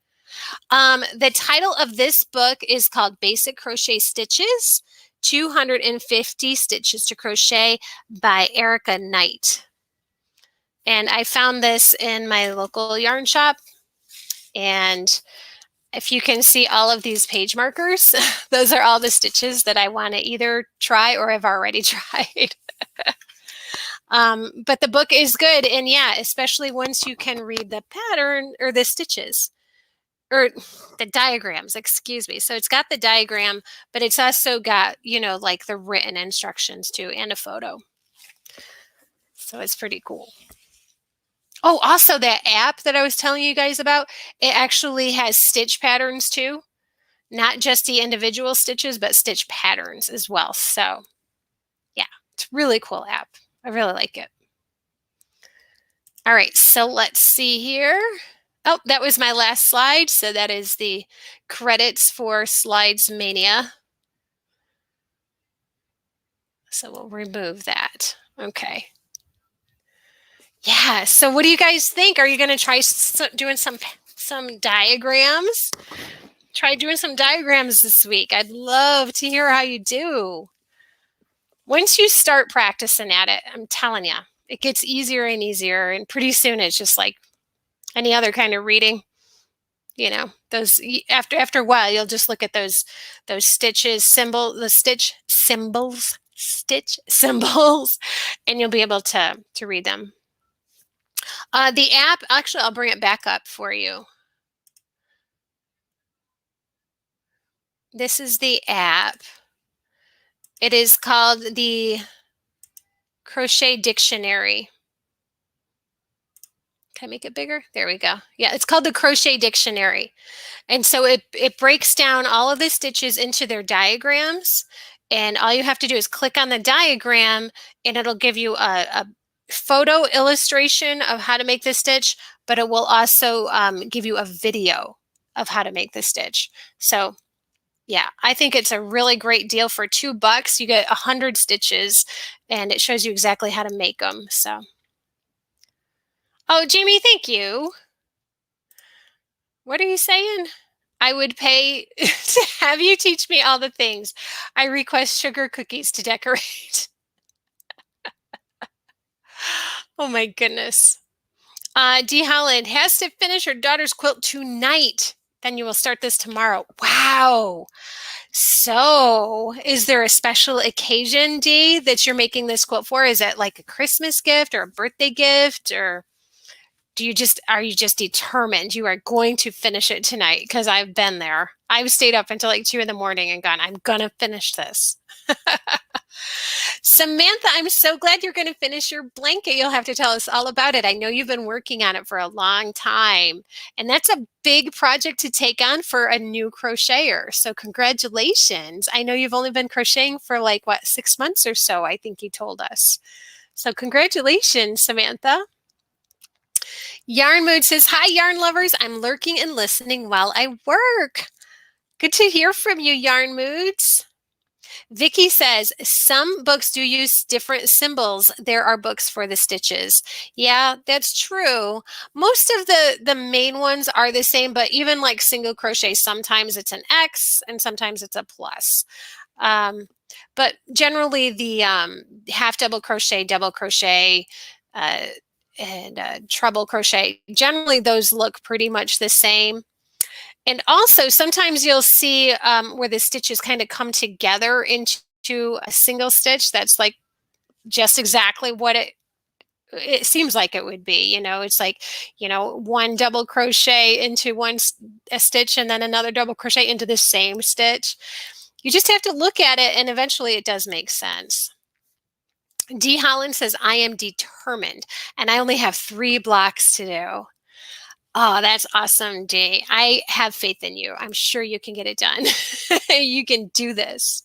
The title of this book is called Basic Crochet Stitches, 250 Stitches to Crochet by Erica Knight. And I found this in my local yarn shop. And if you can see all of these page markers, those are all the stitches that I want to either try or have already tried. But the book is good. And yeah, especially once you can read the pattern or the stitches or the diagrams, excuse me. So it's got the diagram, but it's also got, you know, like the written instructions too and a photo. So it's pretty cool. Oh, also that app that I was telling you guys about, it actually has stitch patterns too. Not just the individual stitches, but stitch patterns as well. So yeah, it's a really cool app. I really like it. All right, so let's see here. Oh, that was my last slide. So that is the credits for Slides Mania. So we'll remove that. Okay. Yeah, so what do you guys think? Are you going to try doing some diagrams? Try doing some diagrams this week. I'd love to hear how you do. Once you start practicing at it, I'm telling you, it gets easier and easier. And pretty soon it's just like any other kind of reading. You know, those after a while, you'll just look at those stitches, stitch symbols, and you'll be able to read them. The app, actually, I'll bring it back up for you. This is the app. It is called the Crochet Dictionary. Can I make it bigger? There we go. Yeah, it's called the Crochet Dictionary. And so it breaks down all of the stitches into their diagrams. And all you have to do is click on the diagram and it'll give you a photo illustration of how to make the stitch, but it will also give you a video of how to make the stitch. So yeah, I think it's a really great deal for $2. You get 100 stitches and it shows you exactly how to make them. So, oh, Jamie, thank you. What are you saying? I would pay to have you teach me all the things. I request sugar cookies to decorate. Oh my goodness. D. Holland has to finish her daughter's quilt tonight. Then you will start this tomorrow. Wow. So is there a special occasion, Dee, that you're making this quilt for? Is it like a Christmas gift or a birthday gift, or are you just determined you are going to finish it tonight? Because I've been there. I've stayed up until like 2 in the morning and gone, I'm going to finish this. Samantha, I'm so glad you're going to finish your blanket. You'll have to tell us all about it. I know you've been working on it for a long time, and that's a big project to take on for a new crocheter. So congratulations. I know you've only been crocheting for like, 6 months or so, I think you told us. So congratulations, Samantha. Yarn Mood says, hi, yarn lovers. I'm lurking and listening while I work. Good to hear from you, Yarn Moods. Vicky says, some books do use different symbols. There are books for the stitches. Yeah, that's true. Most of the main ones are the same, but even like single crochet, sometimes it's an X and sometimes it's a plus. But generally the half double crochet, uh, and treble crochet, generally those look pretty much the same. And also sometimes you'll see where the stitches kind of come together into a single stitch that's like just exactly what it seems like it would be. It's like, one double crochet into a stitch and then another double crochet into the same stitch. You just have to look at it and eventually it does make sense. D. Holland says, I am determined and I only have 3 blocks to do. Oh, that's awesome, Dee. I have faith in you. I'm sure you can get it done. You can do this.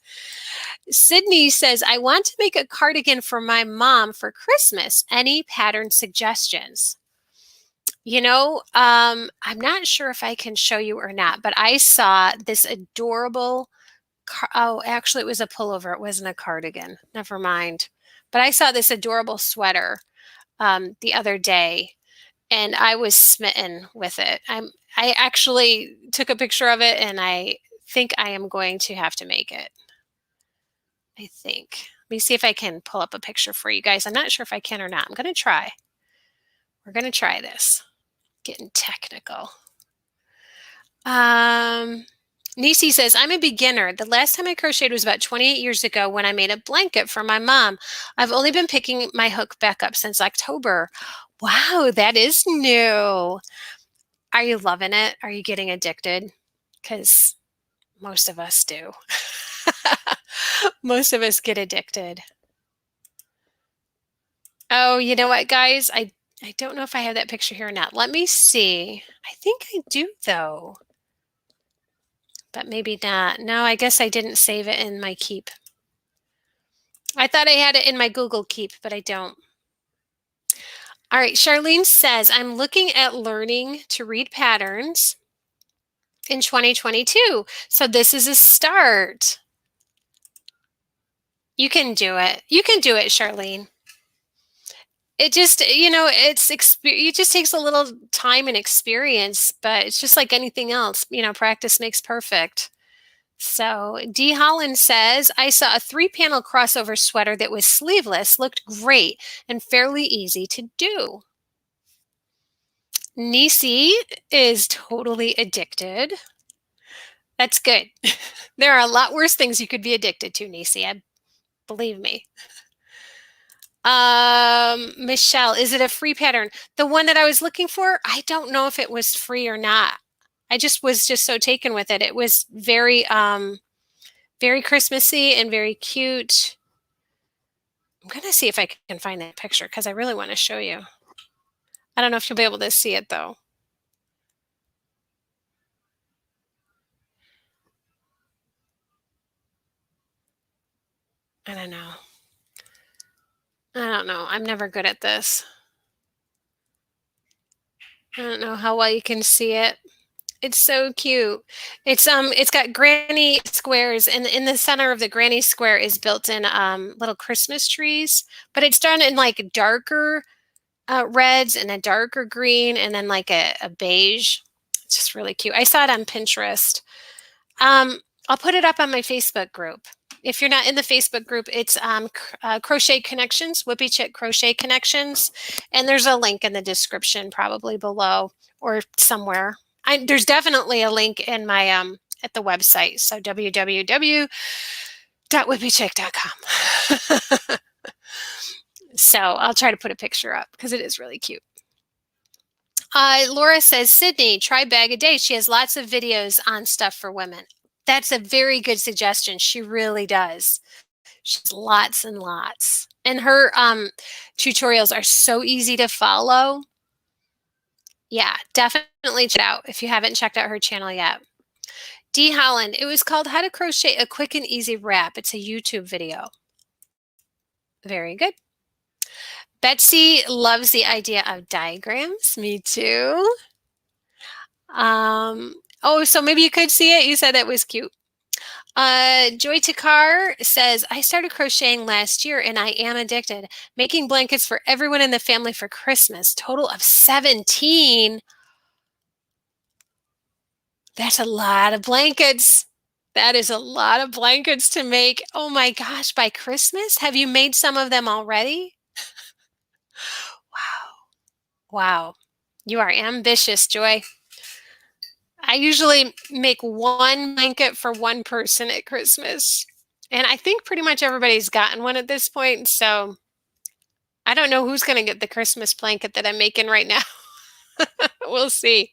Sydney says, I want to make a cardigan for my mom for Christmas. Any pattern suggestions? I'm not sure if I can show you or not, but I saw this adorable, actually it was a pullover. It wasn't a cardigan. Never mind. But I saw this adorable sweater the other day and I was smitten with it. I actually took a picture of it and I think I am going to have to make it. I think. Let me see if I can pull up a picture for you guys. I'm not sure if I can or not. I'm going to try. We're going to try this. Getting technical. Nisi says, I'm a beginner. The last time I crocheted was about 28 years ago when I made a blanket for my mom. I've only been picking my hook back up since October. Wow, that is new. Are you loving it? Are you getting addicted? Because most of us do. Most of us get addicted. Oh, you know what, guys? I don't know if I have that picture here or not. Let me see. I think I do, though. But maybe not. No, I guess I didn't save it in my Keep. I thought I had it in my Google Keep, but I don't. All right, Charlene says, I'm looking at learning to read patterns in 2022. So this is a start. You can do it. You can do it, Charlene. It just, it just takes a little time and experience, but it's just like anything else, practice makes perfect. So D. Holland says, I saw a 3-panel crossover sweater that was sleeveless, looked great and fairly easy to do. Nisi is totally addicted. That's good. There are a lot worse things you could be addicted to, Nisi. Believe me. Michelle, is it a free pattern? The one that I was looking for, I don't know if it was free or not. I was just so taken with it. It was very, very Christmassy and very cute. I'm going to see if I can find that picture because I really want to show you. I don't know if you'll be able to see it though. I don't know. I'm never good at this. I don't know how well you can see it. It's so cute. It's got granny squares, and in the center of the granny square is built in little Christmas trees, but it's done in like darker reds and a darker green and then like a beige. It's just really cute. I saw it on Pinterest. I'll put it up on my Facebook group. If you're not in the Facebook group, it's Crochet Connections, Whippy Chick Crochet Connections, and there's a link in the description probably below or somewhere. There's definitely a link in my at the website, so www.whippychick.com. So I'll try to put a picture up because it is really cute. Laura says, Sydney, try Bag a Day. She has lots of videos on stuff for women. That's a very good suggestion. She really does. She has lots and lots. And her tutorials are so easy to follow. Yeah, definitely check it out if you haven't checked out her channel yet. D. Holland, it was called How to Crochet a Quick and Easy Wrap. It's a YouTube video. Very good. Betsy loves the idea of diagrams. Me too. Oh, so maybe you could see it. You said that was cute. Joy Takar says, I started crocheting last year and I am addicted. Making blankets for everyone in the family for Christmas. Total of 17. That's a lot of blankets. That is a lot of blankets to make. Oh my gosh, by Christmas? Have you made some of them already? Wow. Wow. You are ambitious, Joy. I usually make one blanket for one person at Christmas. And I think pretty much everybody's gotten one at this point. So I don't know who's going to get the Christmas blanket that I'm making right now. We'll see.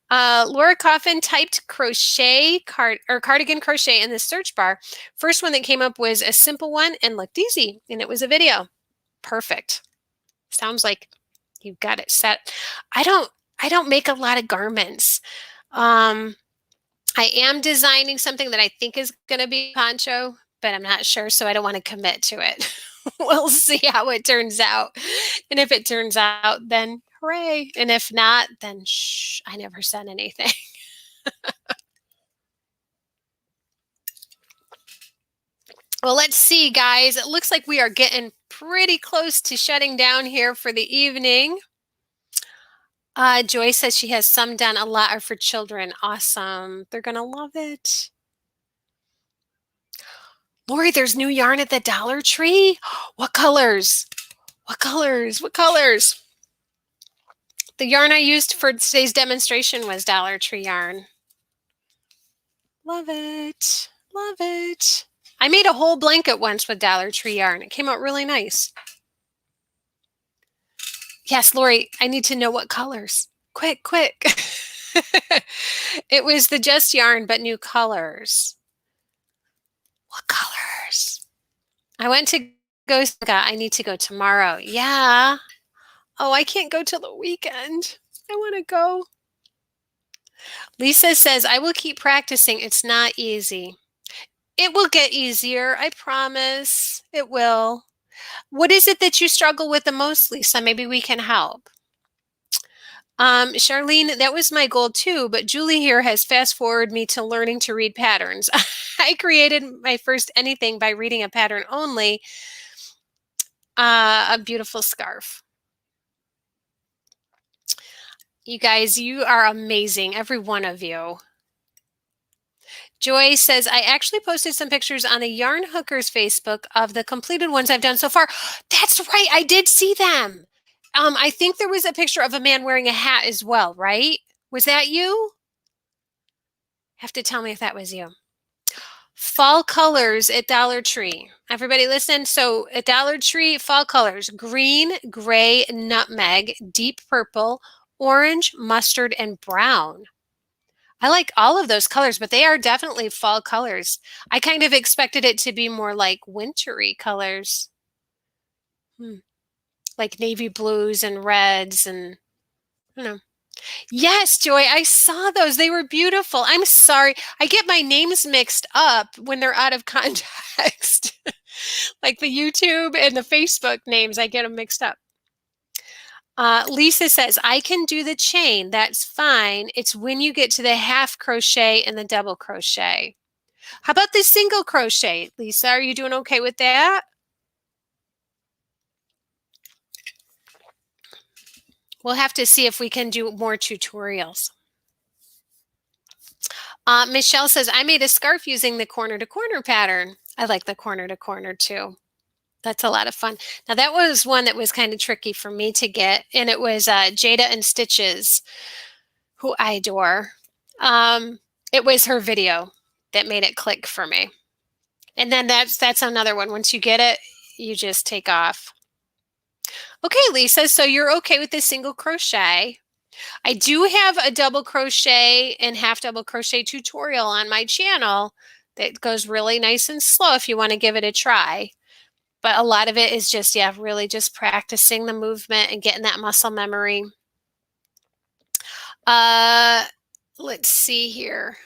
Laura Coffin typed cardigan crochet in the search bar. First one that came up was a simple one and looked easy, and it was a video. Perfect. Sounds like you've got it set. I don't make a lot of garments. I am designing something that I think is going to be a poncho, but I'm not sure, so I don't want to commit to it. We'll see how it turns out. And if it turns out, then hooray. And if not, then shh, I never said anything. Well, let's see, guys. It looks like we are getting pretty close to shutting down here for the evening. Joy says she has some done. A lot are for children. Awesome. They're going to love it. Lori, there's new yarn at the Dollar Tree. What colors? What colors? What colors? The yarn I used for today's demonstration was Dollar Tree yarn. Love it. Love it. I made a whole blanket once with Dollar Tree yarn. It came out really nice. Yes, Lori, I need to know what colors. Quick, quick. It was the Just Yarn, but new colors. What colors? I went to go. I need to go tomorrow. Yeah. Oh, I can't go till the weekend. I want to go. Lisa says, I will keep practicing. It's not easy. It will get easier. I promise. It will. What is it that you struggle with the most, Lisa? Maybe we can help. Charlene, that was my goal too, but Julie here has fast forwarded me to learning to read patterns. I created my first anything by reading a pattern only, a beautiful scarf. You guys, you are amazing, every one of you. Joy says, I actually posted some pictures on the Yarn Hookers Facebook of the completed ones I've done so far. That's right, I did see them. I think there was a picture of a man wearing a hat as well, right? Was that you? Have to tell me if that was you. Fall colors at Dollar Tree. Everybody listen. So at Dollar Tree, fall colors: green, gray, nutmeg, deep purple, orange, mustard, and brown. I like all of those colors, but they are definitely fall colors. I kind of expected it to be more like wintry colors. Like navy blues and reds and, you know. Yes, Joy, I saw those. They were beautiful. I'm sorry. I get my names mixed up when they're out of context. Like the YouTube and the Facebook names, I get them mixed up. Lisa says, I can do the chain. That's fine. It's when you get to the half crochet and the double crochet. How about the single crochet? Lisa, are you doing okay with that? We'll have to see if we can do more tutorials. Michelle says, I made a scarf using the corner to corner pattern. I like the corner to corner too. That's a lot of fun. Now that was one that was kind of tricky for me to get, and it was Jada and Stitches, who I adore. It was her video that made it click for me. And then that's another one. Once you get it, you just take off. Okay, Lisa, so you're okay with the single crochet. I do have a double crochet and half double crochet tutorial on my channel that goes really nice and slow if you want to give it a try. But a lot of it is just, yeah, really just practicing the movement and getting that muscle memory. Let's see here.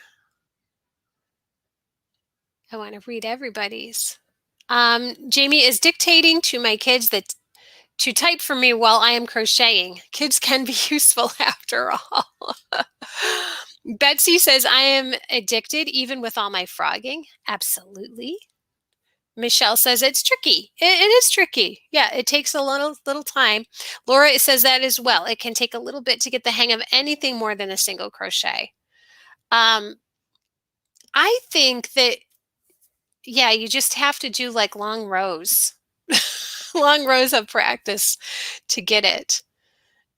I want to read everybody's. Jamie is dictating to my kids that to type for me while I am crocheting. Kids can be useful after all. Betsy says, I am addicted even with all my frogging. Absolutely. Michelle says it's tricky. It is tricky. Yeah, it takes a little time. Laura says that as well. It can take a little bit to get the hang of anything more than a single crochet. I think that, yeah, you just have to do like long rows, long rows of practice to get it,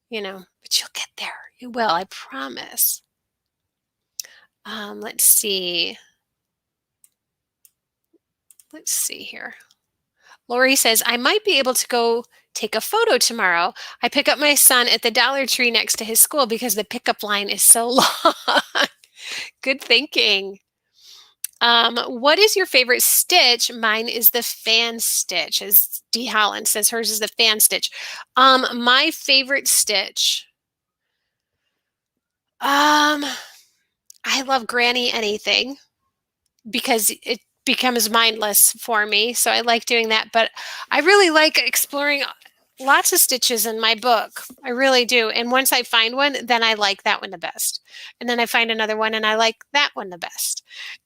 but you'll get there. You will, I promise. Let's see. Let's see here. Lori says, I might be able to go take a photo tomorrow. I pick up my son at the Dollar Tree next to his school because the pickup line is so long. Good thinking. What is your favorite stitch? Mine is the fan stitch, as D. Holland says hers is the fan stitch. My favorite stitch. I love Granny Anything because it becomes mindless for me. So I like doing that, but I really like exploring lots of stitches in my book. I really do. And once I find one, then I like that one the best. And then I find another one and I like that one the best.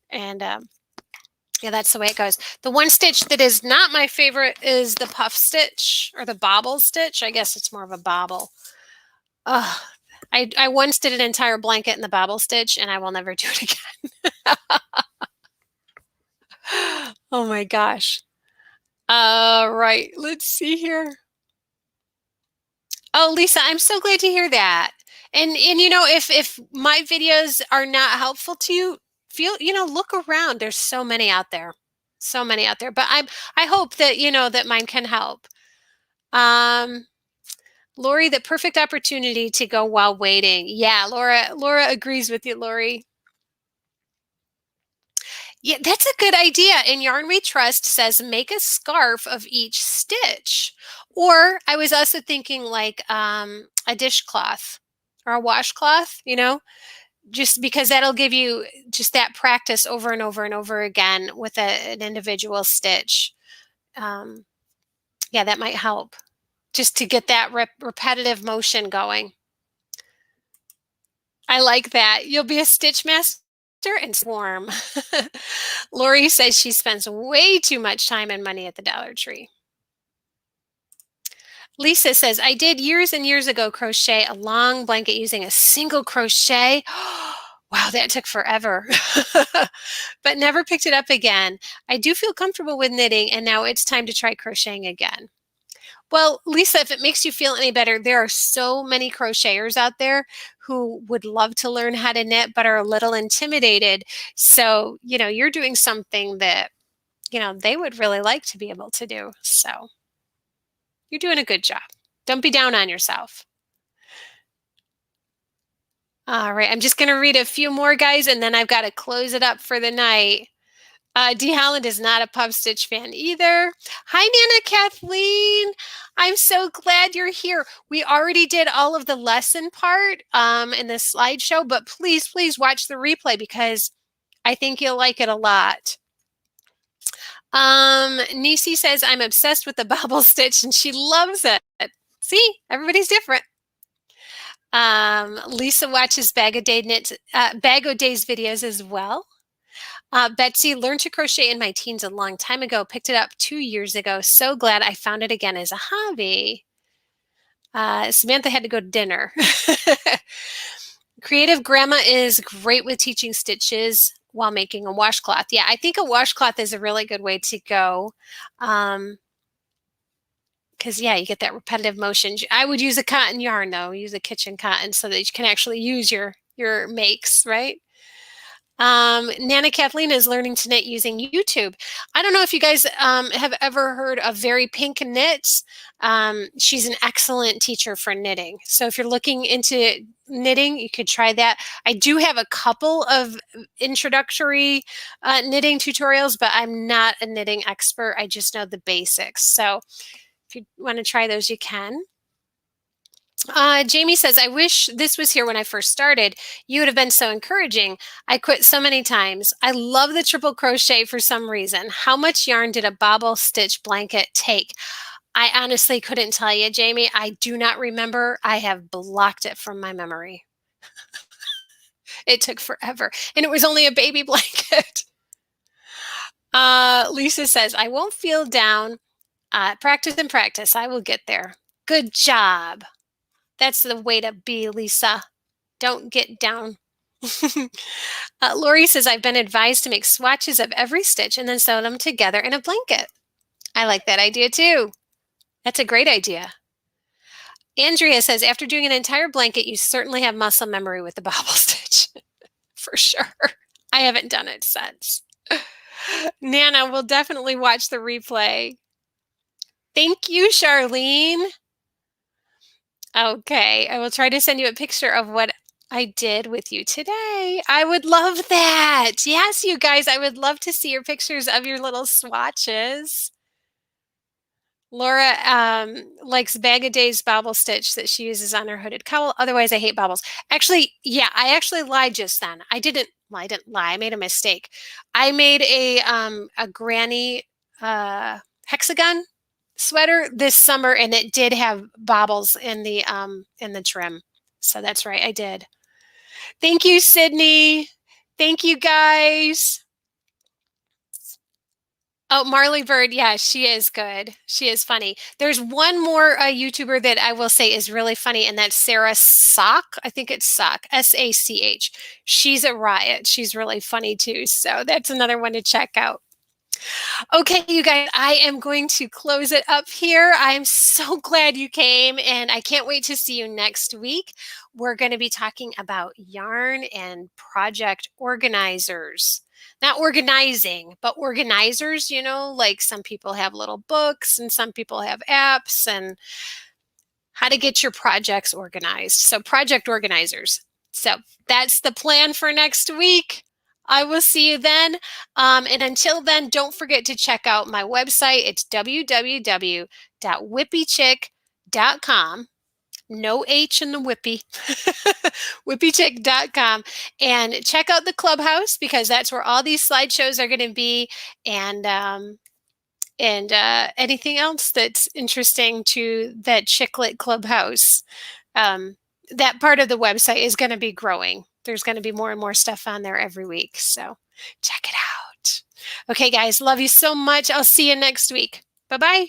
And yeah, that's the way it goes. The one stitch that is not my favorite is the puff stitch or the bobble stitch. I guess it's more of a bobble. Ugh. I once did an entire blanket in the bobble stitch and I will never do it again. Oh my gosh. Right. Let's see here. Oh, Lisa, I'm so glad to hear that. And if my videos are not helpful to you, look around. There's so many out there. So many out there. But I hope that that mine can help. Lori, the perfect opportunity to go while waiting. Yeah, Laura agrees with you, Lori. Yeah, that's a good idea. And Yarn We Trust says make a scarf of each stitch. Or I was also thinking like a dishcloth or a washcloth, just because that'll give you just that practice over and over and over again with an individual stitch. Yeah, that might help just to get that repetitive motion going. I like that. You'll be a stitch master and swarm. Lori says she spends way too much time and money at the Dollar Tree. Lisa says, I did years and years ago crochet a long blanket using a single crochet. Wow, that took forever, but never picked it up again. I do feel comfortable with knitting and now it's time to try crocheting again. Well, Lisa, if it makes you feel any better, there are so many crocheters out there who would love to learn how to knit, but are a little intimidated. So, you're doing something that, they would really like to be able to do. So you're doing a good job. Don't be down on yourself. All right, I'm just going to read a few more, guys, and then I've got to close it up for the night. D. Holland is not a puff stitch fan either. Hi, Nana Kathleen. I'm so glad you're here. We already did all of the lesson part in the slideshow, but please, please watch the replay because I think you'll like it a lot. Nisi says, I'm obsessed with the bobble stitch and she loves it. See, everybody's different. Lisa watches Bag O' Day's videos as well. Betsy learned to crochet in my teens a long time ago, picked it up 2 years ago. So glad I found it again as a hobby. Samantha had to go to dinner. Creative Grandma is great with teaching stitches while making a washcloth. Yeah, I think a washcloth is a really good way to go. Because, yeah, you get that repetitive motion. I would use a cotton yarn, though. Use a kitchen cotton so that you can actually use your makes, right? Nana Kathleen is learning to knit using YouTube. I don't know if you guys have ever heard of Very Pink Knits. She's an excellent teacher for knitting. So if you're looking into knitting, you could try that. I do have a couple of introductory knitting tutorials, but I'm not a knitting expert. I just know the basics. So if you want to try those, you can. Jamie says, I wish this was here when I first started. You would have been so encouraging. I quit so many times. I love the triple crochet for some reason. How much yarn did a bobble stitch blanket take? I honestly couldn't tell you, Jamie. I do not remember. I have blocked it from my memory. It took forever. And it was only a baby blanket. Lisa says, I won't feel down. Practice and practice. I will get there. Good job. That's the way to be, Lisa. Don't get down. Lori says, I've been advised to make swatches of every stitch and then sew them together in a blanket. I like that idea too. That's a great idea. Andrea says, after doing an entire blanket, you certainly have muscle memory with the bobble stitch. For sure. I haven't done it since. Nana will definitely watch the replay. Thank you, Charlene. Okay, I will try to send you a picture of what I did with you today. I would love that. Yes, you guys, I would love to see your pictures of your little swatches. Laura likes Bag of Days bobble stitch that she uses on her hooded cowl. Otherwise, I hate bobbles. Actually, yeah, I actually lied just then. I didn't lie. I made a mistake. I made a granny hexagon sweater this summer, and it did have bobbles in the trim. So that's right, I did. Thank you, Sydney. Thank you, guys. Oh, Marley Bird, yeah, she is good. She is funny. There's one more YouTuber that I will say is really funny, and that's Sarah Sock. I think it's Sock, S-A-C-H. She's a riot. She's really funny too. So that's another one to check out. Okay, you guys, I am going to close it up here. I'm so glad you came, and I can't wait to see you next week. We're going to be talking about yarn and project organizers. Not organizing, but organizers, you know, like some people have little books and some people have apps, and how to get your projects organized. So project organizers. So that's the plan for next week. I will see you then. And until then, don't forget to check out my website. It's www.whippychick.com. No H in the whippy. whippychick.com. And check out the clubhouse, because that's where all these slideshows are going to be. And anything else that's interesting to that Chicklet Clubhouse. That part of the website is going to be growing. There's going to be more and more stuff on there every week. So check it out. Okay, guys, love you so much. I'll see you next week. Bye-bye.